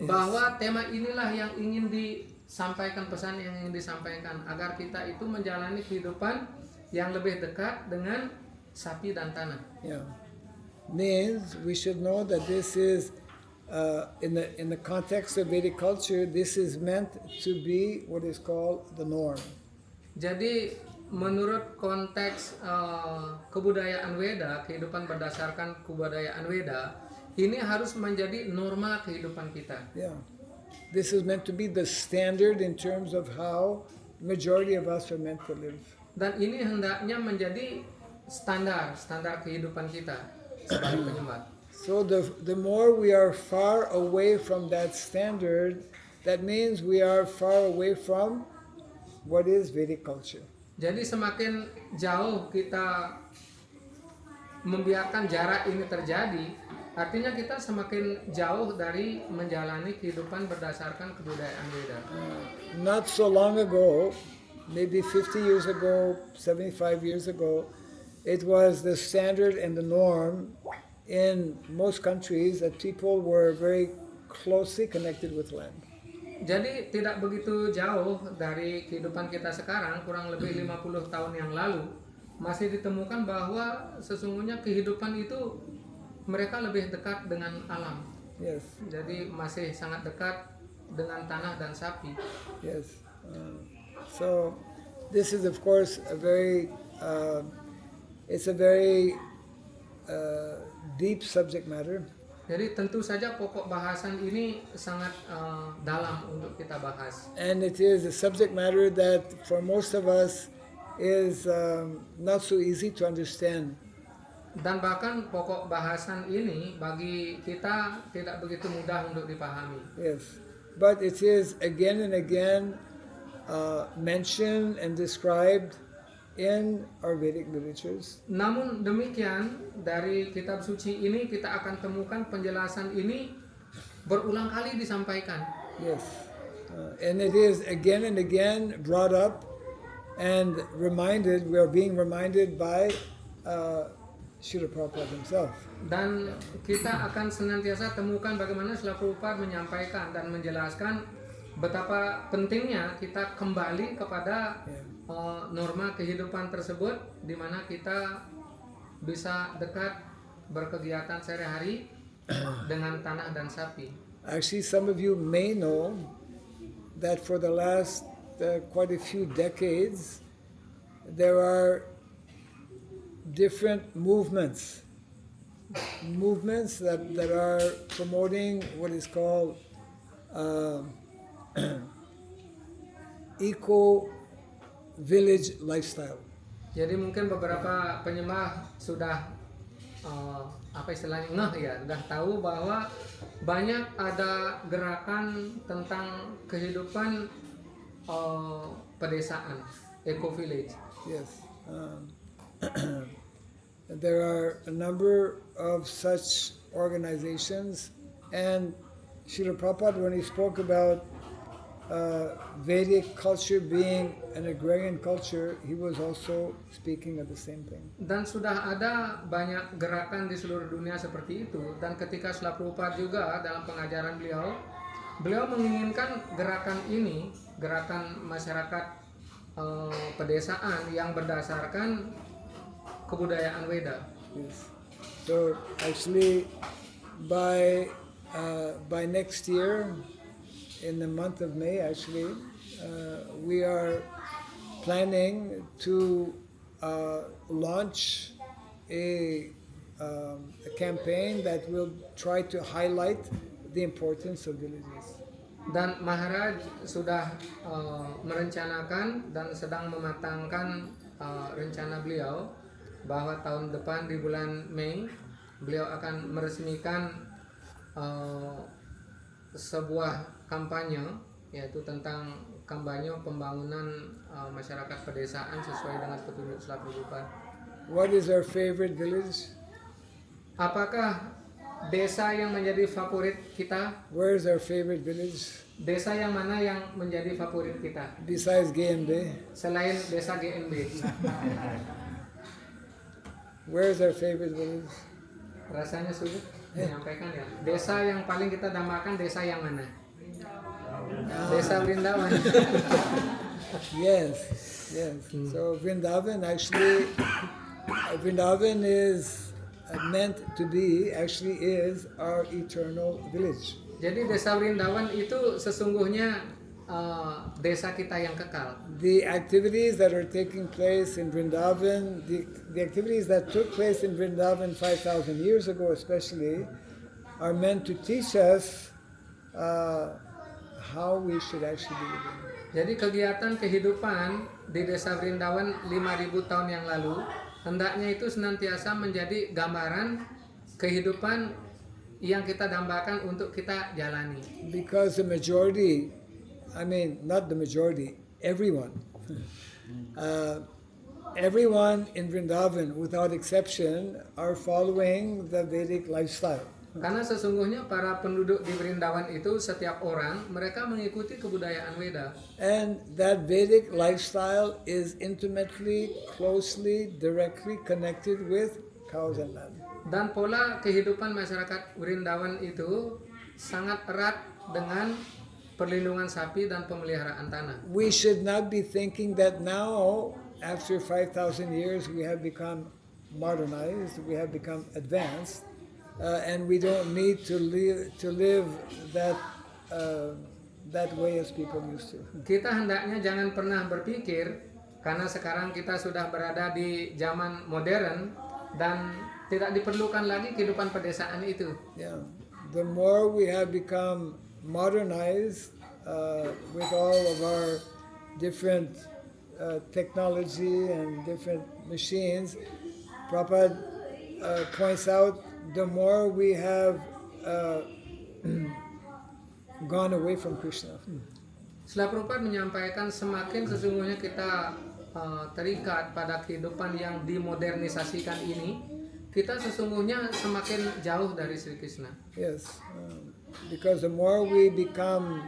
bahwa tema inilah yang ingin disampaikan, pesan yang ingin disampaikan agar kita itu menjalani kehidupan yang lebih dekat dengan sapi dan tanah. Yeah, means we should know that this is in the context of Vedic culture, this is meant to be what is called the norm. Jadi menurut konteks kebudayaan Weda, kehidupan berdasarkan kebudayaan Weda, ini harus menjadi norma kehidupan kita. Yeah, this is meant to be the standard in terms of how majority of us are meant to live. Dan ini hendaknya menjadi standar kehidupan kita sebagai penyembah. So the more we are far away from that standard, that means we are far away from what is Vedic culture. Jadi semakin jauh kita membiarkan jarak ini terjadi, artinya kita semakin jauh dari menjalani kehidupan berdasarkan kebudayaan Weda. Not so long ago, maybe 50 years ago, 75 years ago, it was the standard and the norm in most countries that people were very closely connected with land. Jadi tidak begitu jauh dari kehidupan kita sekarang, kurang lebih 50 tahun yang lalu, masih ditemukan bahwa sesungguhnya kehidupan itu mereka lebih dekat dengan alam. Yes. Jadi masih sangat dekat dengan tanah dan sapi. Yes. So this is of course a very it's a very deep subject matter. Jadi tentu saja pokok bahasan ini sangat dalam untuk kita bahas. And it is a subject matter that for most of us is not so easy to understand. Dan bahkan pokok bahasan ini bagi kita tidak begitu mudah untuk dipahami. Yes, but it is again and again mentioned and described in our Vedic literatures. Namun demikian, dari kitab suci ini kita akan temukan penjelasan ini berulang kali disampaikan. Yes. And it is again and again brought up and reminded, we are being reminded by Srila Prabhupada himself. Dan kita akan senantiasa temukan bagaimana Srila Prabhupada menyampaikan dan menjelaskan betapa pentingnya kita kembali kepada norma kehidupan tersebut, di mana kita bisa dekat berkegiatan sehari-hari dengan tanah dan sapi. Actually, some of you may know that for the last quite a few decades, there are different movements that are promoting what is called eco-village lifestyle. Jadi mungkin beberapa penyembah sudah apa istilahnya ngeh ya, sudah tahu bahwa banyak ada gerakan tentang kehidupan pedesaan, eco village. Yes. There are a number of such organizations, and Srila Prabhupada, when he spoke about Vedic culture being an agrarian culture, he was also speaking of the same thing. Dan sudah ada banyak gerakan di seluruh dunia seperti itu. Dan ketika Srila Prabhupada juga dalam pengajaran beliau menginginkan gerakan ini, gerakan masyarakat pedesaan yang berdasarkan kebudayaan Weda. Yes. So actually, by next year, in the month of May, actually, we are planning to launch a campaign that will try to highlight the importance of villages. Dan Maharaj sudah merencanakan dan sedang mematangkan rencana beliau bahwa tahun depan di bulan Mei beliau akan meresmikan sebuah kampanye, yaitu tentang kampanye pembangunan masyarakat pedesaan sesuai dengan petunjuk Srila Prabhupada. What is our favorite village? Apakah desa yang menjadi favorit kita? Where is our favorite village? Desa yang mana yang menjadi favorit kita? Besides GNB, Selain desa GNB. where is our favorite village? Rasanya sulit menyampaikan ya. Desa yang paling kita dambakan desa yang mana? Desa Vrindavan. Yes. So Vrindavan actually, Vrindavan is meant to be, actually is our eternal village. Jadi desa Vrindavan itu sesungguhnya desa kita yang kekal. The activities that are taking place in Vrindavan, the activities that took place in Vrindavan 5,000 years ago especially, are meant to teach us how we should actually be living. Jadi kegiatan kehidupan di desa Vrindavan 5.000 tahun yang lalu hendaknya itu senantiasa menjadi gambaran kehidupan yang kita dambakan untuk kita jalani. Because the majority, not the majority, everyone in Vrindavan without exception are following the Vedic lifestyle. Karena sesungguhnya para penduduk di Vrindavan itu setiap orang mereka mengikuti kebudayaan Weda. And that Vedic lifestyle is intimately, closely, directly connected with cows and land. Dan pola kehidupan masyarakat Vrindavan itu sangat erat dengan perlindungan sapi dan pemeliharaan tanah. We should not be thinking that now, after 5,000 years, we have become modernized, we have become advanced, and we don't need to live that way as people used to. Kita hendaknya jangan pernah berpikir karena sekarang kita sudah berada di zaman modern dan tidak diperlukan lagi kehidupan pedesaan itu. Yeah, the more we have become modernized with all of our different technology and different machines, Prabhupada points out the more we have gone away from Krishna. Srila Prabhupada menyampaikan semakin sesungguhnya kita terikat pada kehidupan yang dimodernisasikan ini, kita sesungguhnya semakin jauh dari Sri Krishna. Yes, because the more we become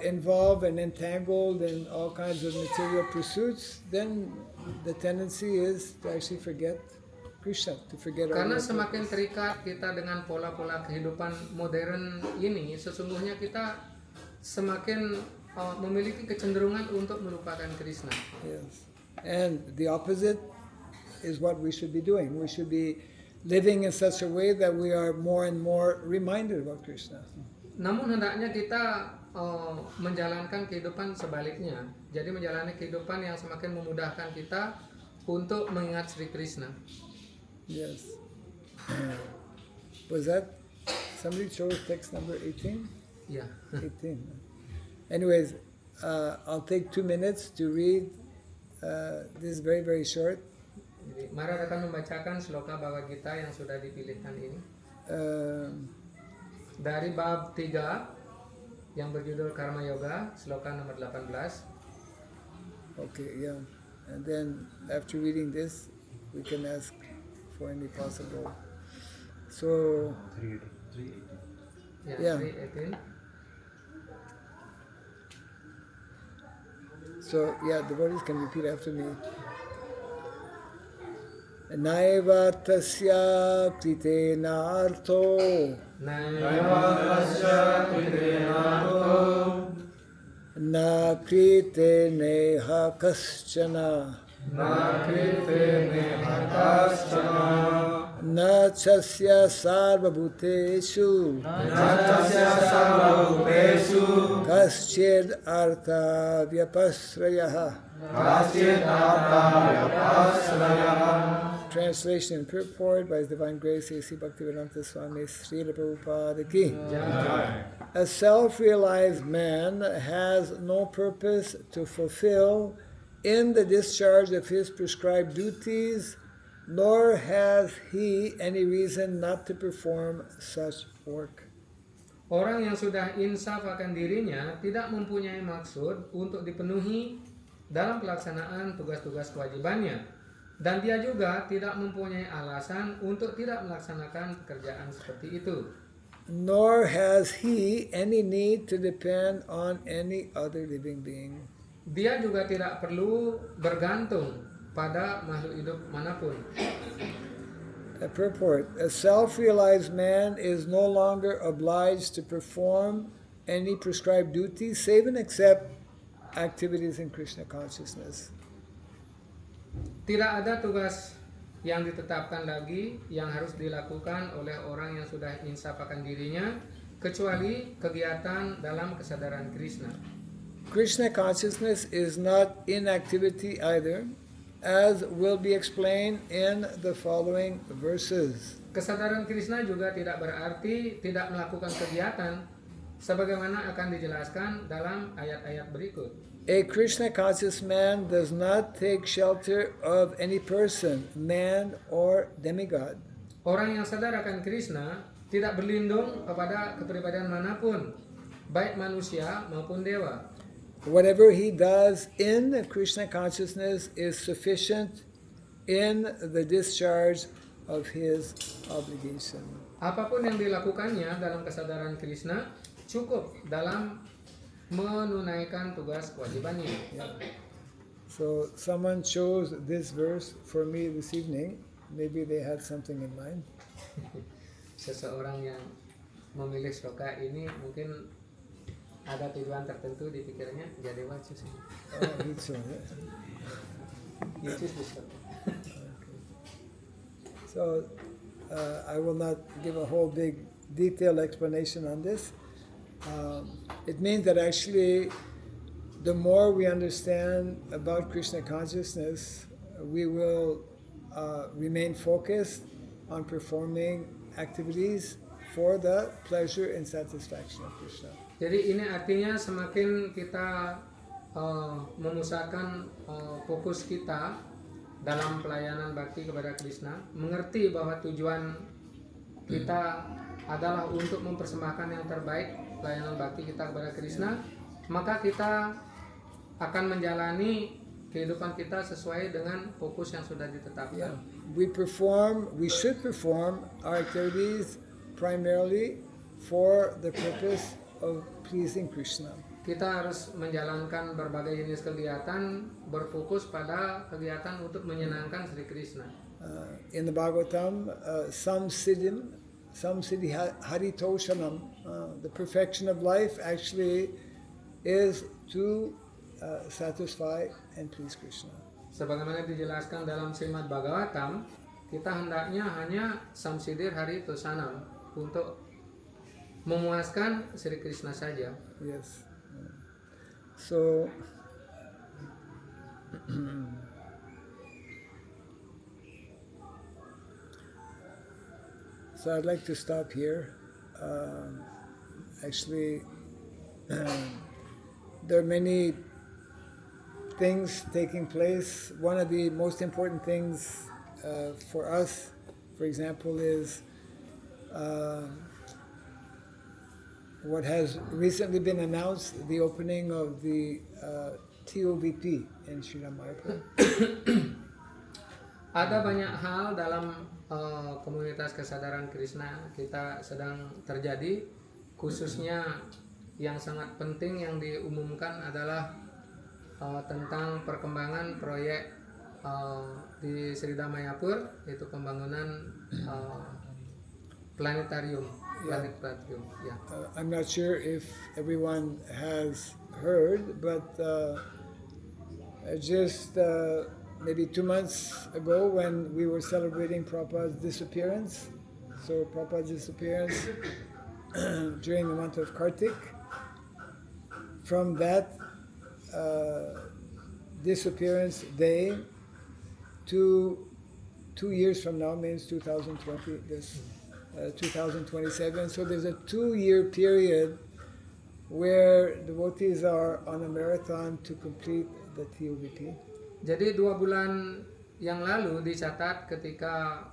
involved and entangled in all kinds of material pursuits, then the tendency is to actually forget Krishna, to forget our Karena real semakin purpose. terikat kita dengan pola-pola kehidupan modern ini, sesungguhnya kita semakin memiliki kecenderungan untuk melupakan Krishna. Yes, and the opposite is what we should be doing. We should be living in such a way that we are more and more reminded about Krishna. Namun hendaknya kita menjalankan kehidupan sebaliknya. Jadi menjalani kehidupan yang semakin memudahkan kita untuk mengingat Sri Krishna. Yes. Was that somebody chose text number 18? Ya. 18. Anyways, I'll take 2 minutes to read. This is very, very short. Jadi, mari akan membacakan sloka Bhagavad Gita yang sudah dipilihkan ini. Dari bab 3 yang berjudul Karma Yoga, sloka nomor 18. Okay, yeah. And then after reading this, we can ask for any possible. So, Ya, Ya. 3:18. so yeah, devotees can repeat after me. Naiva tasya kritena artho na kriteneha kaschana na chasya sarvabhuteshu kaschid artha vyapasrayaha. Translation and purport by His Divine Grace A.C. Bhaktivedanta Swami Srila Prabhupada Ki. A self-realized man has no purpose to fulfill in the discharge of his prescribed duties, nor has he any reason not to perform such work. Orang yang sudah insaf akan dirinya tidak mempunyai maksud untuk dipenuhi dalam pelaksanaan tugas-tugas kewajibannya, dan dia juga tidak mempunyai alasan untuk tidak melaksanakan pekerjaan seperti itu. Nor has he any need to depend on any other living being. Dia juga tidak perlu bergantung pada makhluk hidup manapun. A purport. A self-realized man is no longer obliged to perform any prescribed duties save and except activities in Krishna consciousness. Tidak ada tugas yang ditetapkan lagi yang harus dilakukan oleh orang yang sudah insaf akan dirinya, kecuali kegiatan dalam kesadaran Krishna. Krishna consciousness is not inactivity either, as will be explained in the following verses. Kesadaran Krishna juga tidak berarti tidak melakukan kegiatan, sebagaimana akan dijelaskan dalam ayat-ayat berikut. A Krishna conscious man does not take shelter of any person, man or demigod. Orang yang sadar akan Krishna tidak berlindung kepada kepribadian manapun, baik manusia maupun dewa. Whatever he does in Krishna consciousness is sufficient in the discharge of his obligation. Apapun yang dilakukannya dalam kesadaran Krishna cukup dalam menunaikan tugas kewajibannya. So someone chose this verse for me this evening. Maybe they had something in mind. Seseorang yang memilih sloka ini mungkin ada tujuan tertentu di pikirannya. Jadi what choose? Oh, he chose it. You choose this sloka. So I will not give a whole big detailed explanation on this. It means that actually the more we understand about Krishna consciousness, we will remain focused on performing activities for the pleasure and satisfaction of Krishna. Jadi ini artinya semakin kita memusatkan fokus kita dalam pelayanan bakti kepada Krishna, mengerti bahwa tujuan kita adalah untuk mempersembahkan yang terbaik pelayanan bakti kita kepada Krishna, maka kita akan menjalani kehidupan kita sesuai dengan fokus yang sudah ditetapkan. We should perform our activities primarily for the purpose of pleasing Krishna. Kita harus menjalankan berbagai jenis kegiatan berfokus pada kegiatan untuk menyenangkan Sri Krishna. In the Bhagavatam, samsiddhi haritoshanam, the perfection of life actually is to satisfy and please Krishna. Sebagaimana dijelaskan dalam Srimad Bhagavatam, kita hendaknya hanya samsidir hari tosanam untuk memuaskan Sri Krishna saja. Yes. So so I'd like to stop here. Actually, there are many things taking place. One of the most important things for us, for example, is what has recently been announced, the opening of the TOVP in Sri Mayapur. Ada banyak hal dalam komunitas kesadaran Krishna kita sedang terjadi, khususnya yang sangat penting yang diumumkan adalah tentang perkembangan proyek di Sri Mayapur, yaitu pembangunan planetarium. Yeah. I'm not sure if everyone has heard, but just maybe 2 months ago when we were celebrating Prabhupada's disappearance, so Prabhupada's disappearance during the month of Kartik, from that disappearance day to 2 years from now, means 2020, this 2027. So there's a 2-year period where devotees are on a marathon to complete the TOVP. Jadi 2 bulan yang lalu dicatat ketika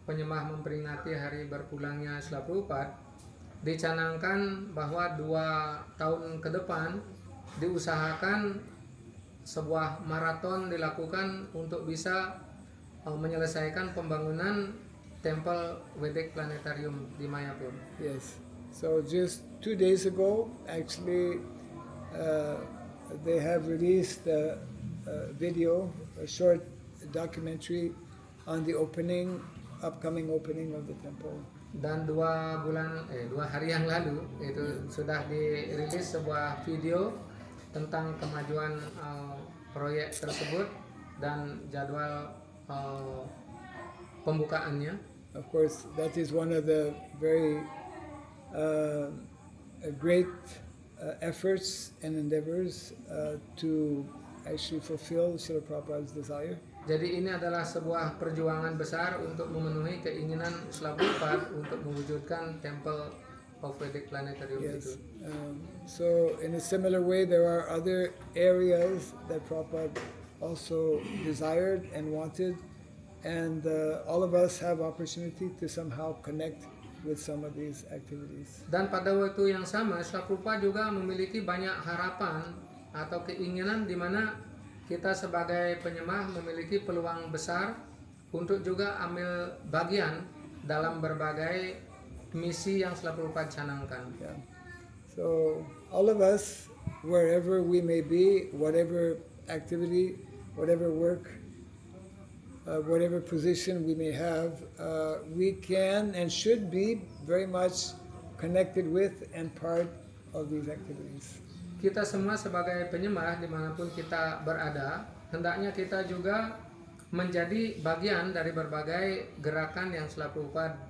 penyembah memperingati hari berpulangnya Srila Prabhupada, dicanangkan bahwa 2 tahun ke depan diusahakan sebuah maraton dilakukan untuk bisa menyelesaikan pembangunan Temple Vedic Planetarium di Mayapur. Yes. So just 2 days ago, actually, they have released a video, a short documentary on the upcoming opening of the temple. Dan 2 hari yang lalu itu sudah dirilis sebuah video tentang kemajuan proyek tersebut dan jadwal pembukaannya. Of course, that is one of the very great efforts and endeavors to actually fulfill Srila Prabhupada's desire. Jadi ini adalah sebuah perjuangan besar untuk memenuhi keinginan Srila Prabhupada untuk mewujudkan Temple of Vedic Planetarium itu. Yes. So in a similar way, there are other areas that Prabhupada also desired and wanted, and all of us have opportunity to somehow connect with some of these activities. Dan pada waktu yang sama, Srila Prabhupada juga memiliki banyak harapan atau keinginan di mana kita sebagai penyembah memiliki peluang besar untuk juga ambil bagian dalam berbagai misi yang Srila Prabhupada canangkan. Yeah. So all of us, wherever we may be, whatever activity, whatever work, whatever position we may have, we can and should be very much connected with and part of these activities. Kita semua sebagai penyembah dimanapun kita berada, hendaknya kita juga menjadi bagian dari berbagai gerakan yang Srila Prabhupada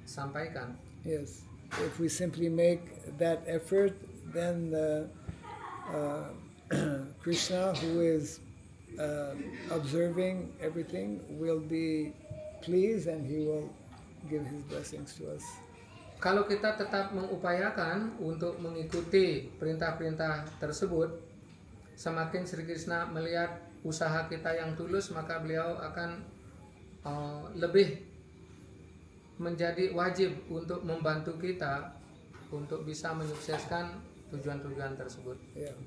sampaikan. Yes, if we simply make that effort, then Krishna, who is observing everything, will be pleased and he will give his blessings to us. Kalau kita tetap mengupayakan untuk mengikuti perintah-perintah tersebut, semakin Sri Krishna melihat usaha kita yang tulus, maka beliau akan lebih menjadi wajib untuk membantu kita untuk bisa menyukseskan tujuan-tujuan tersebut. Yeah.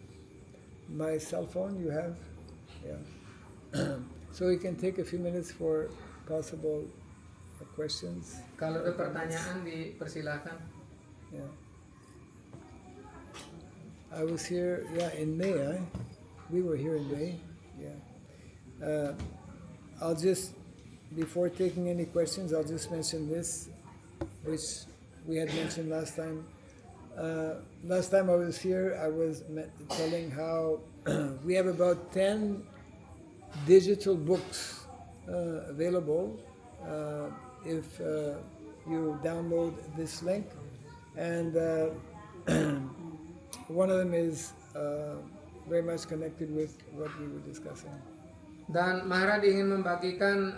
My cell phone you have? Yeah. So we can take a few minutes for possible questions. Kalau ada pertanyaan dipersilahkan. Yeah. I was here, in May. We were here in May. Yeah. I'll just, before taking any questions, I'll just mention this, which we had mentioned last time. Last time I was here, I was telling how we have about 10 digital books available if you download this link. And one of them is very much connected with what we were discussing. Dan Maharaj ingin membagikan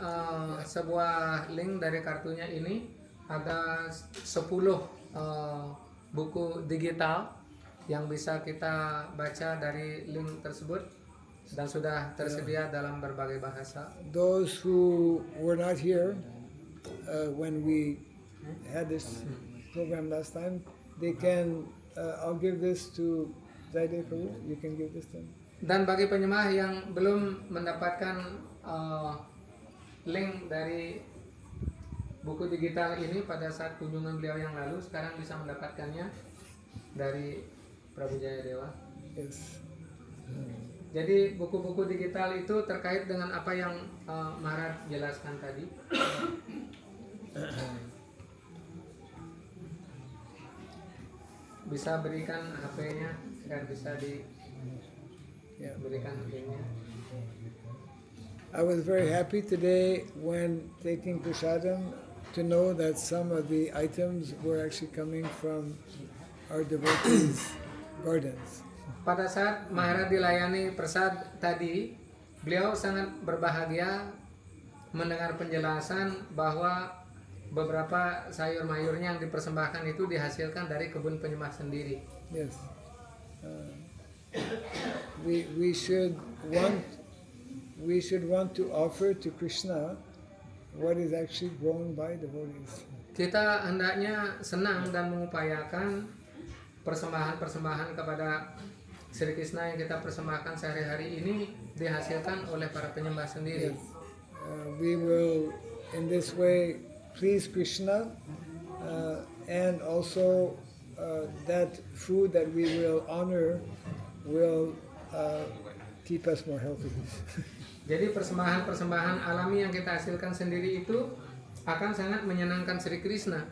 sebuah link dari kartunya ini. Ada 10 buku digital yang bisa kita baca dari link tersebut dan sudah tersedia dalam berbagai bahasa. Those who were not here when we had this program last time, they can, I'll give this to Zaide Prabhu, you can give this to him. Dan bagi penyembah yang belum mendapatkan link dari buku digital ini pada saat kunjungan beliau yang lalu, sekarang bisa mendapatkannya dari Prabu Jayadewa. Yes. Jadi buku-buku digital itu terkait dengan apa yang Maharaj jelaskan tadi. Bisa berikan HP-nya dan bisa diberikan linknya. I was very happy today when taking prasadam to know that some of the items were actually coming from our devotees' gardens. Pada saat Maharaj dilayani prasad tadi, beliau sangat berbahagia mendengar penjelasan bahwa beberapa sayur-mayurnya yang dipersembahkan itu dihasilkan dari kebun penyembah sendiri. Yes. We should want to offer to Krishna what is actually grown by devotees. Kita hendaknya senang dan mengupayakan persembahan-persembahan kepada Sri Krishna yang kita persembahkan sehari-hari ini dihasilkan oleh para penyembah sendiri. Yes. We will in this way please Krishna, and also that food that we will honor will keep us more healthy. Jadi persembahan-persembahan alami yang kita hasilkan sendiri itu akan sangat menyenangkan Sri Krishna,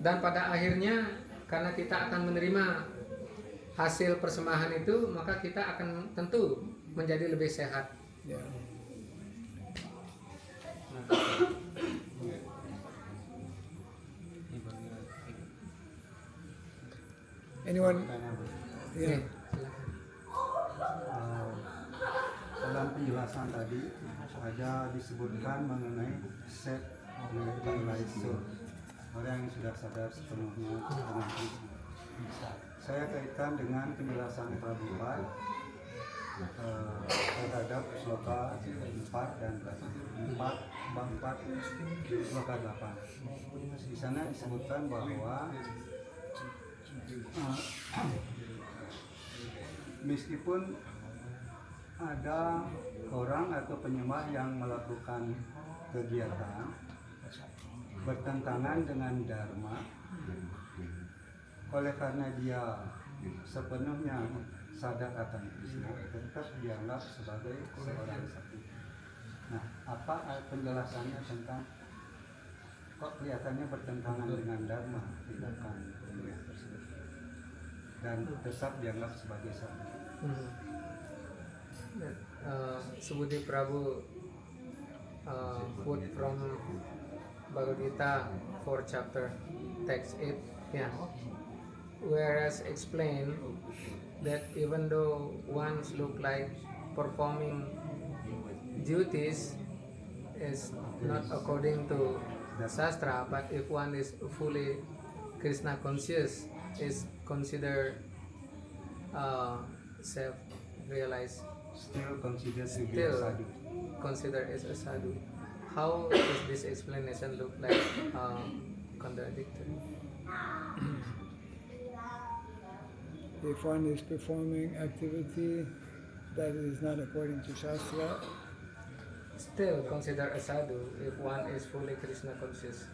dan pada akhirnya karena kita akan menerima hasil persembahan itu, maka kita akan tentu menjadi lebih sehat. Yeah. Anyone? Yeah. Dalam penjelasan tadi ada disebutkan mengenai set realization, orang yang sudah sadar sepenuhnya dengan Krishna. Saya kaitkan dengan penjelasan Prabhupada terhadap sloka 4 dan 4 bab 4 sloka 8. Di sana disebutkan bahwa meskipun ada orang atau penyembah yang melakukan kegiatan bertentangan dengan dharma, oleh karena dia sepenuhnya sadar akan Krishna, tetap dianggap sebagai seorang sakti. Nah, apa penjelasannya tentang kok kelihatannya bertentangan dengan dharma tindakan penyembah tersebut dan tetap dianggap sebagai sakti? Subhuti Prabhu quote from Bhagavad Gita 4 chapter text 8, whereas explain that even though ones look like performing duties is not according to the Shastra, but if one is fully Krishna conscious, is considered self-realized, Still considered to be a still sadhu. considered as a sadhu. How does this explanation look like contradictory? if one is performing activity that is not according to Shastra, Still considered a sadhu if one is fully Krishna conscious.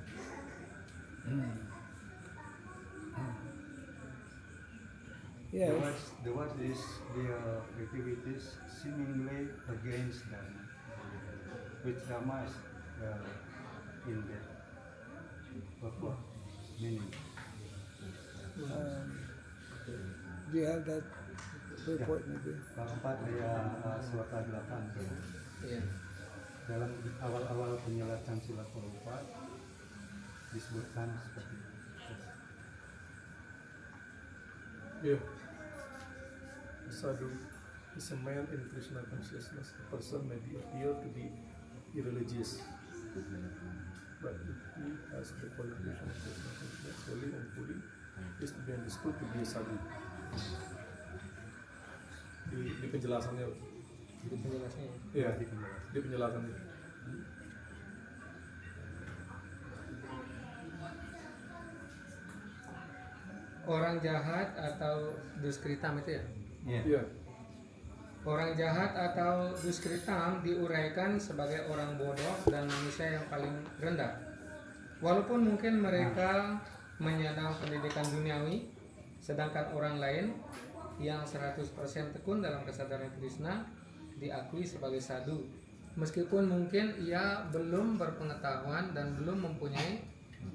yes, The worst is their activities seemingly against Dharma, which Dharma is in that purport meaning. do you have that report maybe? Keempat ayat surat 8 Iya. dalam awal-awal penjelasan sila Prabhupada disebutkan seperti itu. Yeah. A sadhu is a man in Krishna consciousness. A person may appear to be irreligious, but if he has the qualification of Krishna consciousness wholly and fully, is to be understood to be a sadhu. Di penjelasannya, Itu penjelasannya. iya, di penjelasannya. Orang jahat atau duskritam itu ya? Iya. Orang jahat atau duskritam diuraikan sebagai orang bodoh dan manusia yang paling rendah. Walaupun mungkin mereka menyandang pendidikan duniawi, sedangkan orang lain yang 100% tekun dalam kesadaran Krishna diakui sebagai sadhu. Meskipun mungkin ia belum berpengetahuan dan belum mempunyai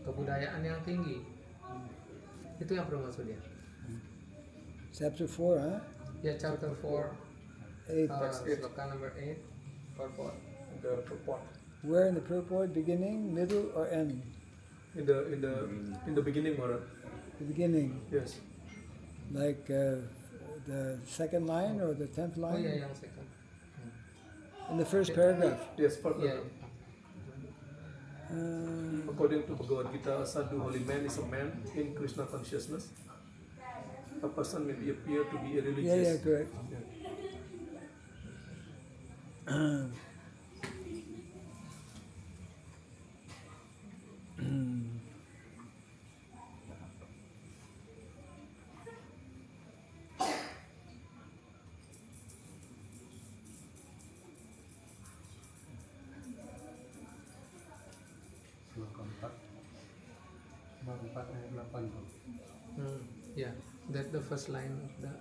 kebudayaan yang tinggi. Itu yang perlu maksudnya. Chapter 4, huh? Ya, chapter 4, 8. sloka number 8, purport. The purport. Where in the purport, beginning, middle, or end? In the beginning, or The beginning, yes. like the second line or the 10th Oh line? iya, yang second. In the first paragraph. Yes, part Iya. According to Bhagavad Gita, a sadhu holy man is a man in Krishna consciousness. A person may appear to be irreligious. Yeah, correct. Sloka 4 bab 4 ayat 8 tuh. Yeah, that's the first line of the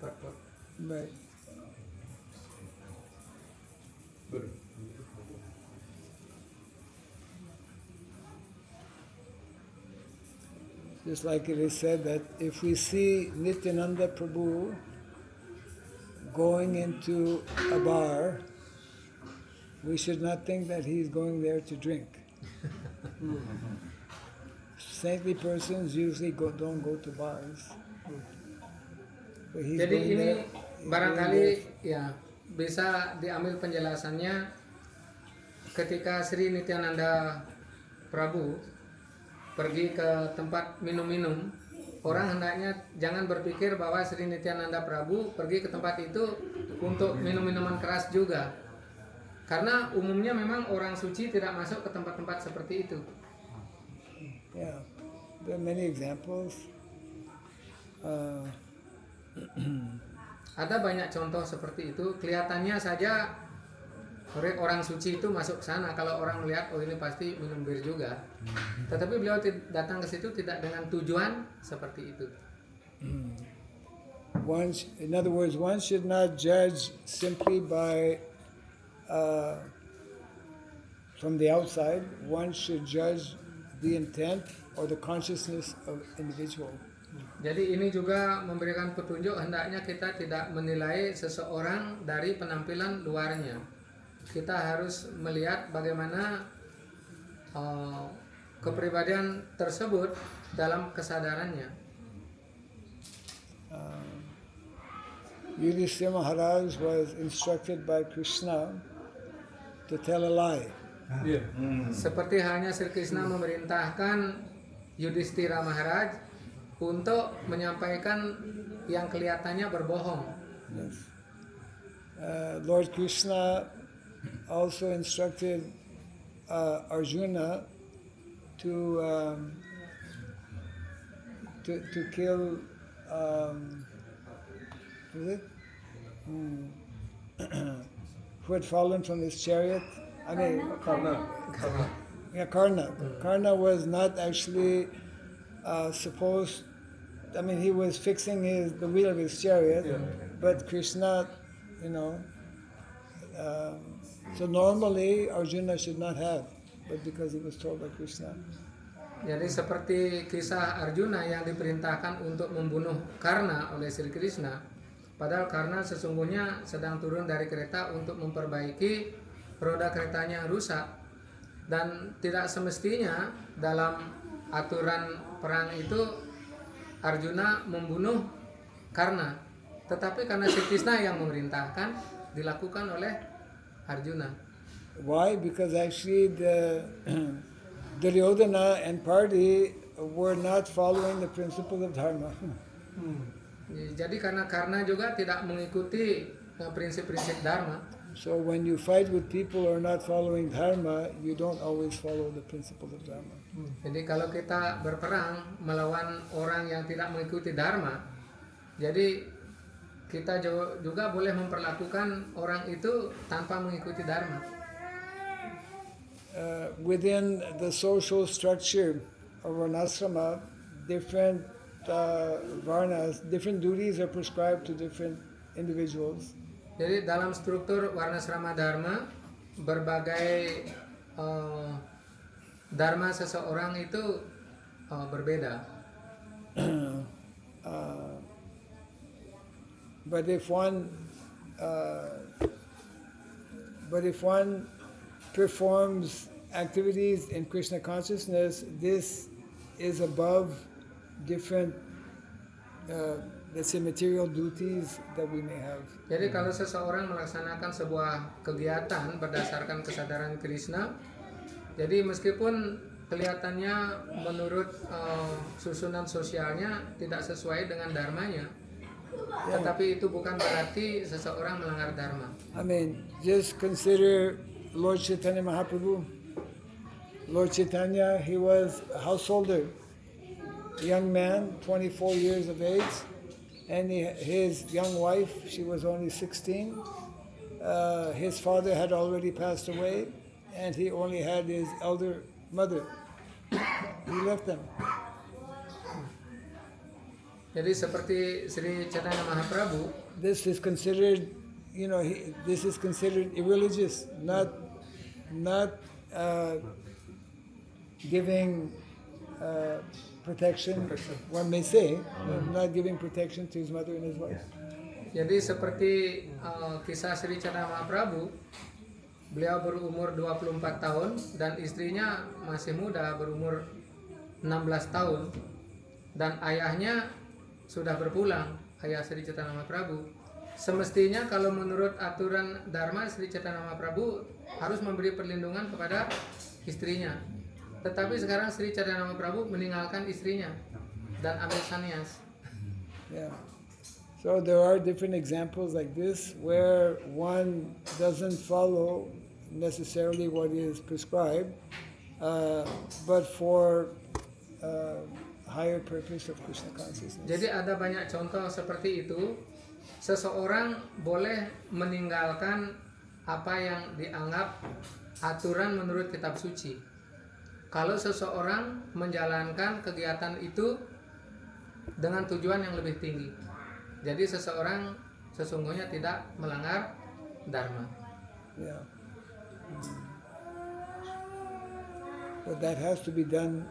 purport. Right. Good. Just like it is said that if we see Nityananda Prabhu going into a bar, we should not think that he's going there to drink. Saintly persons usually don't go to bars. But he's Jadi going ini there- he's barangkali going ya bisa diambil penjelasannya ketika Sri Nityananda Prabu pergi ke tempat minum-minum, orang hendaknya jangan berpikir bahwa Sri Nityananda Prabu pergi ke tempat itu untuk minum-minuman keras juga. Karena umumnya memang orang suci tidak masuk ke tempat-tempat seperti itu. Yeah, there are many examples. Ada banyak contoh seperti itu. Kelihatannya saja orang suci itu masuk ke sana. Kalau orang melihat, oh ini pasti minum bir juga. Tetapi beliau datang ke situ tidak dengan tujuan seperti itu. In other words, one should not judge simply by from the outside. One should judge the intent or the consciousness of individual. Jadi ini juga memberikan petunjuk hendaknya kita tidak menilai seseorang dari penampilan luarnya. Kita harus melihat bagaimana kepribadian tersebut dalam kesadarannya. Yudhishthira Maharaj was instructed by Krishna to tell a lie. Yeah. Seperti halnya Sri Krishna memerintahkan Yudhishthira Maharaj untuk menyampaikan yang kelihatannya berbohong. Yes. Lord Krishna also instructed Arjuna to kill was it? Who had fallen from his chariot. I mean, Karna. yeah, Karna. Karna was not actually supposed. I mean, he was fixing the wheel of his chariot, Yeah. but Krishna, so normally Arjuna should not have, but because he was told by Krishna. Jadi seperti kisah Arjuna yang diperintahkan untuk membunuh Karna oleh Sri Krishna, padahal Karna sesungguhnya sedang turun dari kereta untuk memperbaiki roda keretanya yang rusak, dan tidak semestinya dalam aturan perang itu Arjuna membunuh Karna, tetapi karena Sri Krishna yang memerintahkan dilakukan oleh Arjuna. Why? Because actually the Duryodhana and party were not following the principles of dharma. Jadi karena juga tidak mengikuti prinsip-prinsip dharma. So when you fight with people who are not following dharma, you don't always follow the principles of dharma. Jadi kalau kita berperang melawan orang yang tidak mengikuti dharma, jadi kita juga boleh memperlakukan orang itu tanpa mengikuti dharma. Within the social structure of an asrama, different varnas, different duties are prescribed to different individuals. Jadi dalam struktur Varnasrama Dharma, berbagai dharma seseorang itu berbeda. But if one performs activities in Krishna consciousness, this is above different, let's say, material duties that we may have. Jadi kalau seseorang melaksanakan sebuah kegiatan berdasarkan kesadaran Krishna, jadi meskipun kelihatannya menurut susunan sosialnya tidak sesuai dengan dharmanya, tetapi itu bukan berarti seseorang melanggar dharma. I mean, just consider Lord Chaitanya Mahaprabhu. Lord Chaitanya, he was a householder, a young man, 24 years of age, and his young wife, she was only 16. His father had already passed away, and he only had his elder mother. He left them. Jadi seperti Sri Chaitanya Mahaprabhu, This is considered, this is considered irreligious, not giving protection. One may say, not giving protection to his mother and his wife. jadi seperti kisah Sri Chaitanya Mahaprabhu, beliau berumur 24 tahun dan istrinya masih muda berumur 16 tahun, dan ayahnya sudah berpulang, ayah Sri Chaitanya Mahaprabhu. Semestinya kalau menurut aturan dharma, Sri Chaitanya Mahaprabhu harus memberi perlindungan kepada istrinya. Tetapi sekarang Sri Chaitanya Mahaprabhu meninggalkan istrinya dan ambil sannyas. Yeah. So there are different examples like this where one doesn't follow necessarily what is prescribed, but for higher purpose of Krishna consciousness. Jadi ada banyak contoh seperti itu. Seseorang boleh meninggalkan apa yang dianggap aturan menurut kitab suci kalau seseorang menjalankan kegiatan itu dengan tujuan yang lebih tinggi. Jadi seseorang sesungguhnya tidak melanggar dharma. Yeah. But that has to be done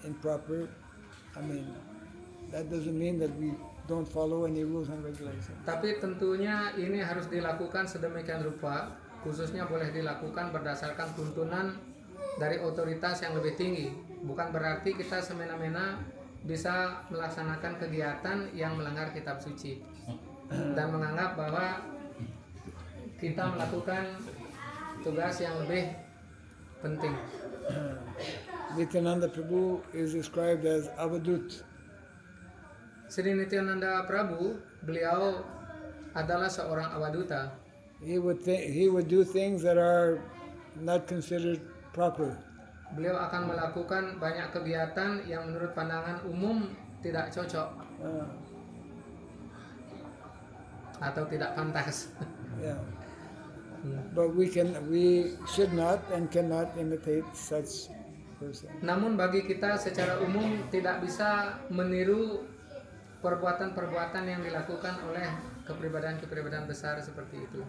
in proper. I mean, that doesn't mean that we don't follow any rules and regulations. Tapi tentunya ini harus dilakukan sedemikian rupa, khususnya boleh dilakukan berdasarkan tuntunan dari otoritas yang lebih tinggi. Bukan berarti kita semena-mena bisa melaksanakan kegiatan yang melanggar kitab suci dan menganggap bahwa kita melakukan tugas yang lebih penting. Nityananda Prabhu is described as Avadut. Sri Nityananda Prabhu, beliau adalah seorang awaduta. He would do things that are not considered proper. Beliau akan melakukan banyak kegiatan yang menurut pandangan umum tidak cocok. atau tidak pantas. Yeah. But we should not and cannot imitate such person. Namun bagi kita secara umum tidak bisa meniru perbuatan-perbuatan yang dilakukan oleh kepribadian-kepribadian besar seperti itu.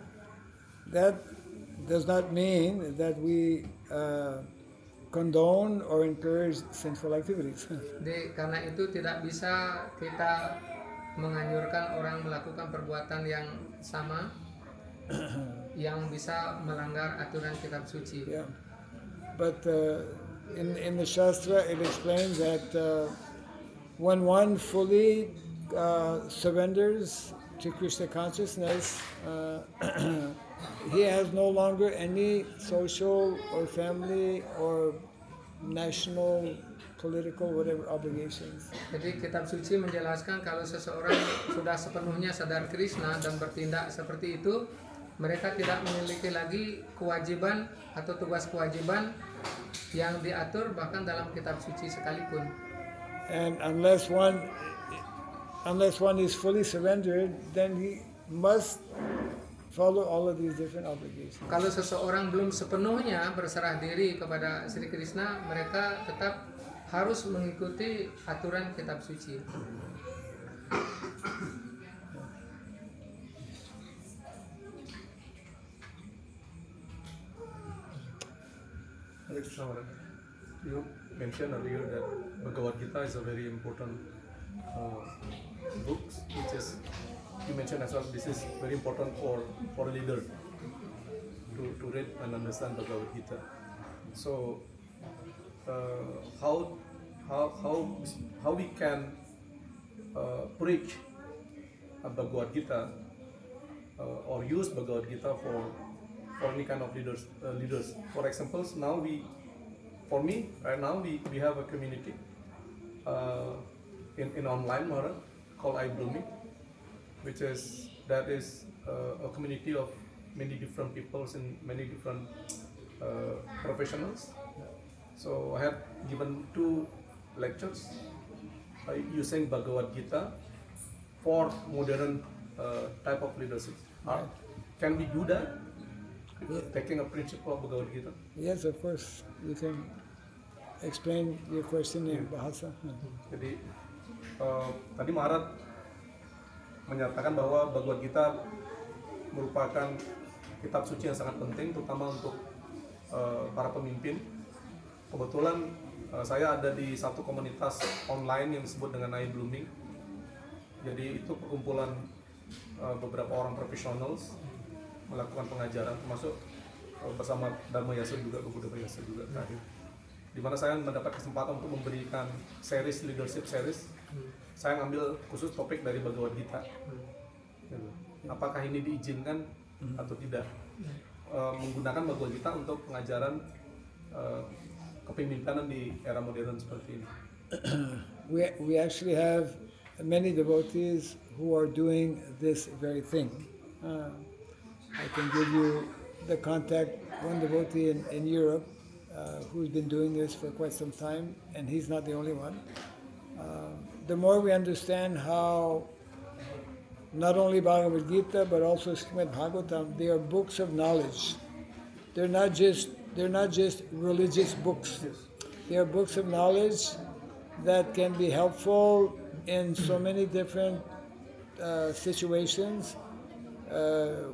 That does not mean that we condone or encourage sinful activities. Jadi karena itu tidak bisa kita menganjurkan orang melakukan perbuatan yang sama yang bisa melanggar aturan kitab suci. Yeah. But in the Shastra it explains that when one fully surrenders to Krishna consciousness, he has no longer any social or family or national, political, whatever obligations. Jadi kitab suci menjelaskan kalau seseorang sudah sepenuhnya sadar Krishna dan bertindak seperti itu, mereka tidak memiliki lagi kewajiban atau tugas kewajiban yang diatur bahkan dalam kitab suci sekalipun. And unless one is fully surrendered, then he must follow all of these different obligations. Kalau seseorang belum sepenuhnya berserah diri kepada Sri Krishna, mereka tetap harus mengikuti aturan kitab suci. You mentioned earlier that Bhagavad Gita is a very important book, which is, you mentioned as well, this is very important for a leader to read and understand Bhagavad Gita. So, how we can preach a Bhagavad Gita or use Bhagavad Gita for any kind of leaders. For example, now right now we have a community in online Mara called iBlooming, which is a community of many different peoples and many different professionals. So I have given 2 lectures using Bhagavad Gita for modern type of leadership. Can we do that? Taking a principle of Bhagavad Gita? Yes, of course. You can explain your question in Bahasa. Jadi tadi Maharaj menyatakan bahwa Bhagavad Gita merupakan kitab suci yang sangat penting, terutama untuk para pemimpin. Kebetulan saya ada di satu komunitas online yang disebut dengan iBlooming. Jadi itu perkumpulan beberapa orang profesionals melakukan pengajaran, termasuk bersama Dharma Yasa juga, Buddha Yasa juga terakhir. Di mana saya mendapat kesempatan untuk memberikan leadership series. Saya ngambil khusus topik dari Bhagavad Gita. Apakah ini diizinkan atau tidak? Menggunakan Bhagavad Gita untuk pengajaran kepemimpinan di era modern seperti ini. We actually have many devotees who are doing this very thing. I can give you the contact, one devotee in Europe who's been doing this for quite some time, and he's not the only one. The more we understand how not only Bhagavad Gita but also Srimad Bhagavatam, they are books of knowledge. They're not just religious books. They are books of knowledge that can be helpful in so many different situations.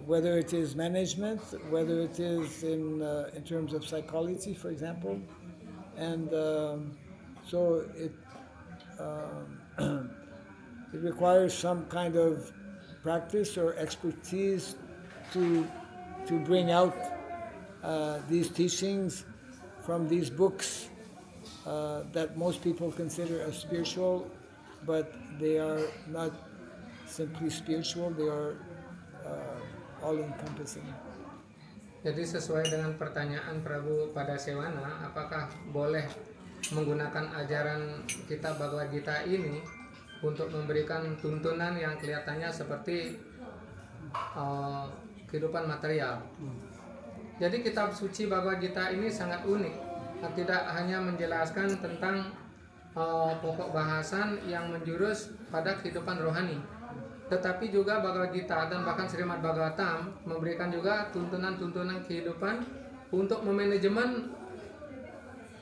Whether it is management, whether it is in terms of psychology, for example, and so it requires some kind of practice or expertise to bring out these teachings from these books that most people consider as spiritual, but they are not simply spiritual, they are all-encompassing. Jadi sesuai dengan pertanyaan Prabu pada Sewana, apakah boleh menggunakan ajaran kitab Bhagavad Gita ini untuk memberikan tuntunan yang kelihatannya seperti kehidupan material? Jadi kitab suci Bhagavad Gita ini sangat unik, tidak hanya menjelaskan tentang pokok bahasan yang menjurus pada kehidupan rohani, tetapi juga Bhagavad Gita dan bahkan Srimad Bhagavatam memberikan juga tuntunan-tuntunan kehidupan untuk memanajemen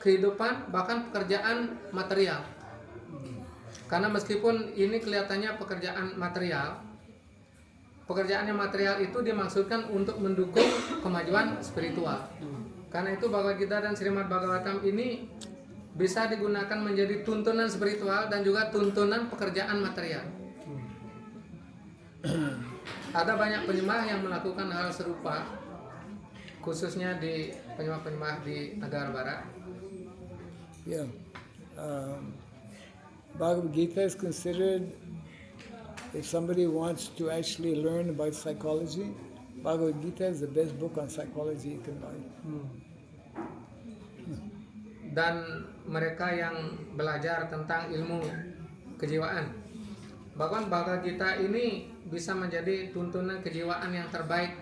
kehidupan bahkan pekerjaan material. Karena meskipun ini kelihatannya pekerjaan material, pekerjaannya material itu dimaksudkan untuk mendukung kemajuan spiritual. Karena itu Bhagavad Gita dan Srimad Bhagavatam ini bisa digunakan menjadi tuntunan spiritual dan juga tuntunan pekerjaan material. Ada banyak penyembah yang melakukan hal serupa, khususnya di penyembah-penyembah di negara barat. Yeah. Bhagavad Gita is considered, if somebody wants to actually learn about psychology, Bhagavad Gita is the best book on psychology you can buy. Dan mereka yang belajar tentang ilmu kejiwaan, bahkan Bhagavad Gita ini bisa menjadi tuntunan kejiwaan yang terbaik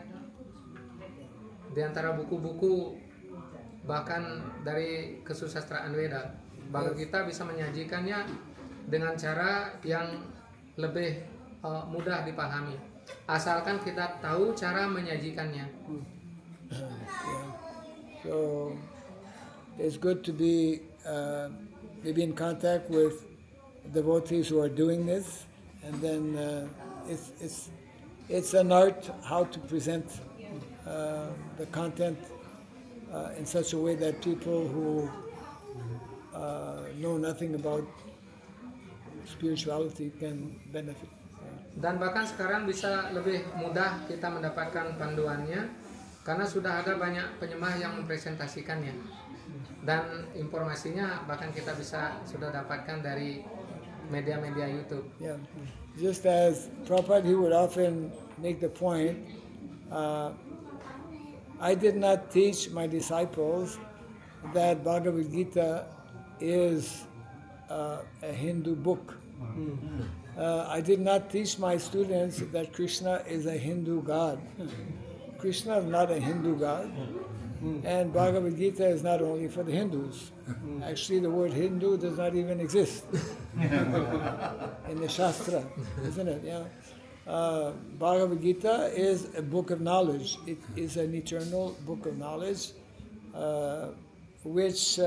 di antara buku-buku bahkan dari kesusastraan Weda. Bhagavad Gita bisa menyajikannya dengan cara yang lebih mudah dipahami, asalkan kita tahu cara menyajikannya. So it's good to be maybe in contact with devotees who are doing this, and then it's an art how to present the content in such a way that people who know nothing about spirituality can benefit. Dan bahkan sekarang bisa lebih mudah kita mendapatkan panduannya karena sudah ada banyak penyembah yang mempresentasikannya, dan informasinya bahkan kita bisa sudah dapatkan dari media-media YouTube. Yeah, just as Prabhupada, he would often make the point, I did not teach my disciples that Bhagavad Gita is a Hindu book. I did not teach my students that Krishna is a Hindu god. Krishna is not a Hindu god, and Bhagavad Gita is not only for the Hindus. Actually, the word Hindu does not even exist in the Shastra, isn't it? Yeah. Bhagavad Gita is a book of knowledge. It is an eternal book of knowledge, which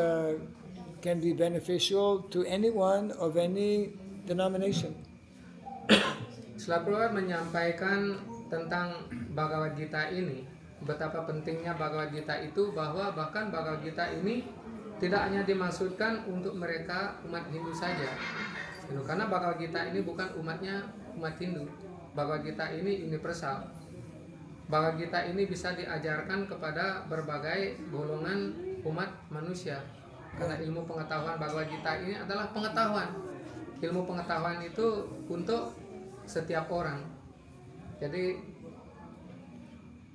can be beneficial to anyone of any denomination. Setelah Prabhupada menyampaikan tentang Bhagavad Gita ini, betapa pentingnya Bhagavad Gita itu, bahwa bahkan Bhagavad Gita ini tidak hanya dimaksudkan untuk mereka umat Hindu saja, karena Bhagavad Gita ini bukan umatnya umat Hindu. Bhagavad Gita ini universal. Bhagavad Gita ini bisa diajarkan kepada berbagai golongan umat manusia, karena ilmu pengetahuan Bhagavad Gita ini adalah pengetahuan. Ilmu pengetahuan itu untuk setiap orang, jadi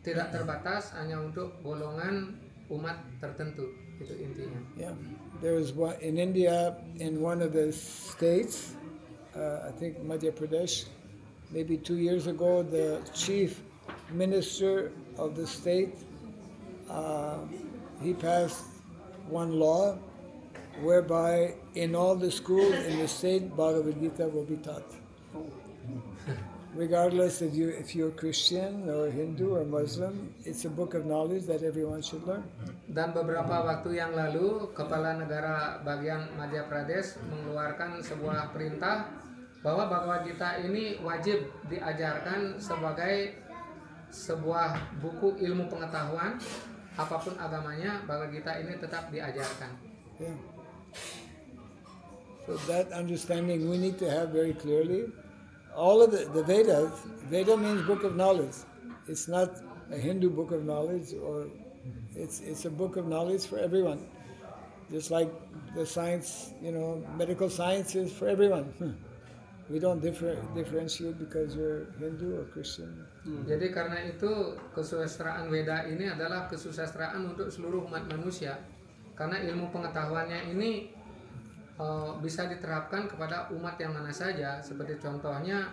tidak terbatas hanya untuk golongan umat tertentu. Itu intinya. Yeah, there was one in India, in one of the states, I think Madhya Pradesh, maybe 2 years ago, the chief minister of the state, he passed one law whereby in all the schools in the state, Bhagavad Gita will be taught. Regardless if you're Christian or Hindu or Muslim, it's a book of knowledge that everyone should learn. Dan beberapa waktu yang lalu, Kepala Negara bagian Madhya Pradesh mengeluarkan sebuah perintah bahwa Bhagavad Gita ini wajib diajarkan sebagai sebuah buku ilmu pengetahuan, apapun agamanya, Bhagavad Gita ini tetap diajarkan. Yeah. So that understanding we need to have very clearly. All of the Vedas, Veda means book of knowledge. It's not a Hindu book of knowledge, or it's a book of knowledge for everyone. Just like the science, medical science is for everyone. We don't differentiate because you're Hindu or Christian. Jadi karena itu kesusastraan Veda ini adalah kesusastraan untuk seluruh umat manusia. Karena ilmu pengetahuannya ini bisa diterapkan kepada umat yang mana saja. Seperti contohnya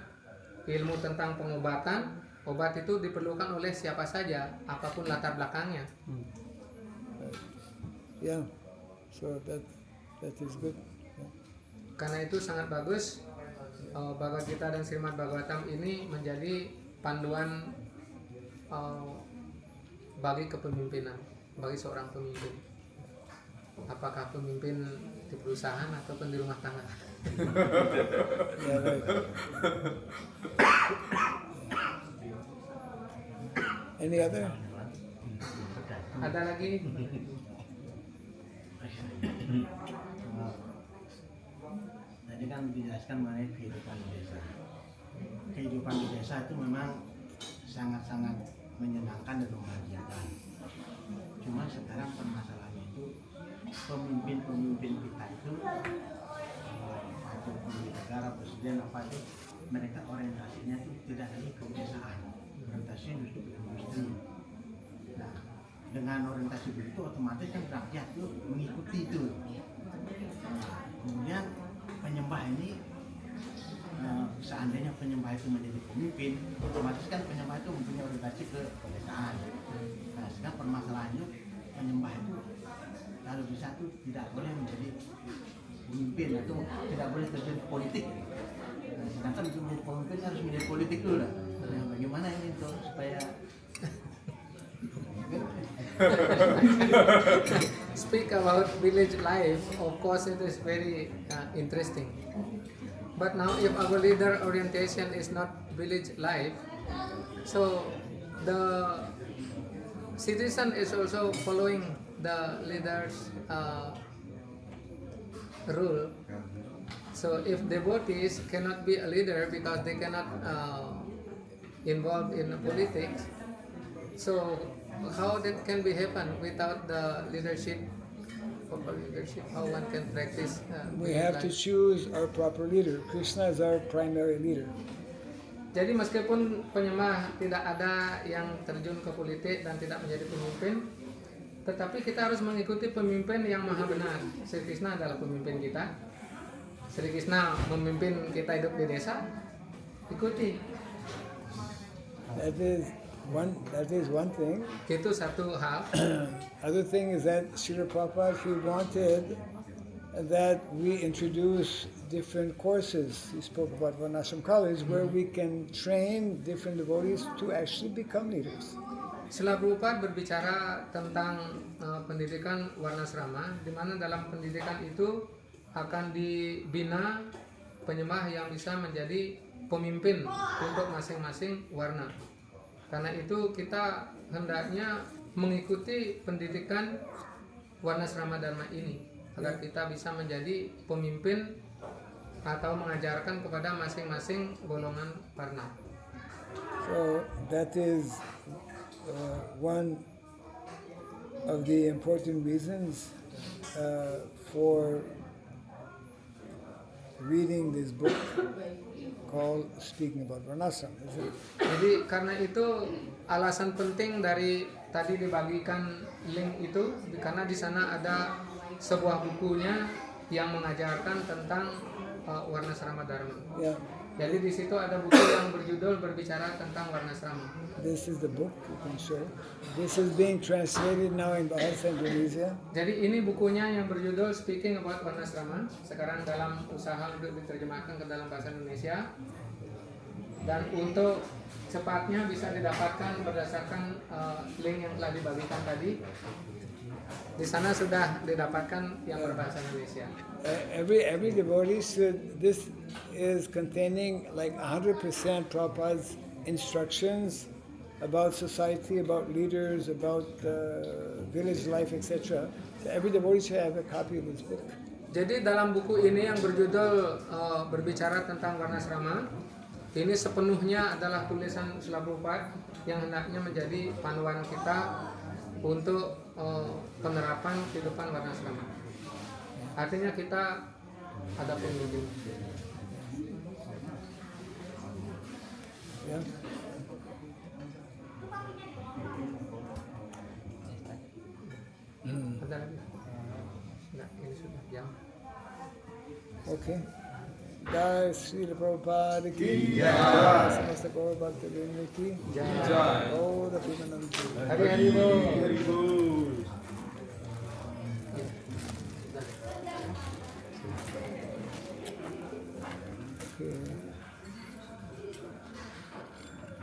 ilmu tentang pengobatan, obat itu diperlukan oleh siapa saja, apapun latar belakangnya. Yeah, so that is good. Yeah. Karena itu sangat bagus Bhagavad Gita dan Srimad Bhagavatam ini menjadi panduan bagi kepemimpinan, bagi seorang pemimpin. Apakah pemimpin di perusahaan ataupun di rumah tangga? Yeah, right. Any other? Ada lagi? Tadi kan dijelaskan mengenai kehidupan di desa. Kehidupan di desa itu memang sangat-sangat menyenangkan dan membahagiakan. Cuma sekarang permasalahannya itu pemimpin-pemimpin kita itu pemimpin negara, presiden apa itu, mereka orientasinya itu tidak lagi ke pedesaan, orientasinya justru ke industri. Nah, dengan orientasi begitu otomatis kan rakyat itu mengikuti itu. Nah, kemudian penyembah ini seandainya penyembah itu menjadi pemimpin, otomatis kan penyembah itu mempunyai orientasi ke pedesaan. Nah, sekarang permasalahannya penyembah itu kalau bisa itu tidak boleh menjadi pemimpin atau tidak boleh terjun politik. Nah, sedangkan untuk menjadi pemimpin harus menjadi politik dulu lah. Nah, bagaimana ini tuh supaya Speak about village life, of course it is very interesting. But now if our leader orientation is not village life, so the citizen is also following the leader's rule. So if devotees cannot be a leader because they cannot involved in politics, so how that can be happen without the leadership, proper leadership? How one can practice? We have to choose our proper leader. Krishna is our primary leader. Jadi meskipun penyembah tidak ada yang terjun ke politik dan tidak menjadi pemimpin, tetapi kita harus mengikuti pemimpin yang maha benar. Sri Krishna adalah pemimpin kita. Sri Krishna memimpin kita hidup di desa. Ikuti. That is one thing. Itu satu hal. Other thing is that Srila Prabhupada, he wanted that we introduce different courses. He spoke about Varnashram College, where we can train different devotees to actually become leaders. Srila Prabhupada berbicara tentang pendidikan Varnasrama, di mana dalam pendidikan itu akan dibina penyembah yang bisa menjadi pemimpin untuk masing-masing warna. Karena itu kita hendaknya mengikuti pendidikan Varnasrama Dharma ini agar kita bisa menjadi pemimpin atau mengajarkan kepada masing-masing golongan warna. So that is one of the important reasons for reading this book called Speaking About Varnashram, isn't it? Jadi karena itu alasan penting dari tadi dibagikan link itu, karena di sana ada sebuah bukunya yang mengajarkan tentang Varnasrama Dharma. Yeah. Jadi di situ ada buku yang berjudul berbicara tentang Varnasrama. This is the book you can show. This is being translated now in Bahasa Indonesia. Jadi ini bukunya yang berjudul Speaking About Varnasrama. Sekarang dalam usaha untuk diterjemahkan ke dalam bahasa Indonesia. Dan untuk cepatnya bisa didapatkan berdasarkan link yang telah dibagikan tadi. Di sana sudah didapatkan yang berbahasa Indonesia. Every devotee should. This is containing like 100% Prabhupada's instructions about society, about leaders, about village life, etc. So every devotee should have a copy of this book. Jadi dalam buku ini yang berjudul berbicara tentang Varnasrama, ini sepenuhnya adalah tulisan Srila Prabhupada yang hendaknya menjadi panduan kita untuk penerapan kehidupan Varnasrama. Artinya kita ada pemimpin. Yeah. Ada lagi? Enggak, ini sudah jam. Okay. Jai Srila Prabhupada ki Jai. Samasta Gaur Bhakta Vrinda ki Jai. Gaur Premanand ki Hari-hari Hari Bo.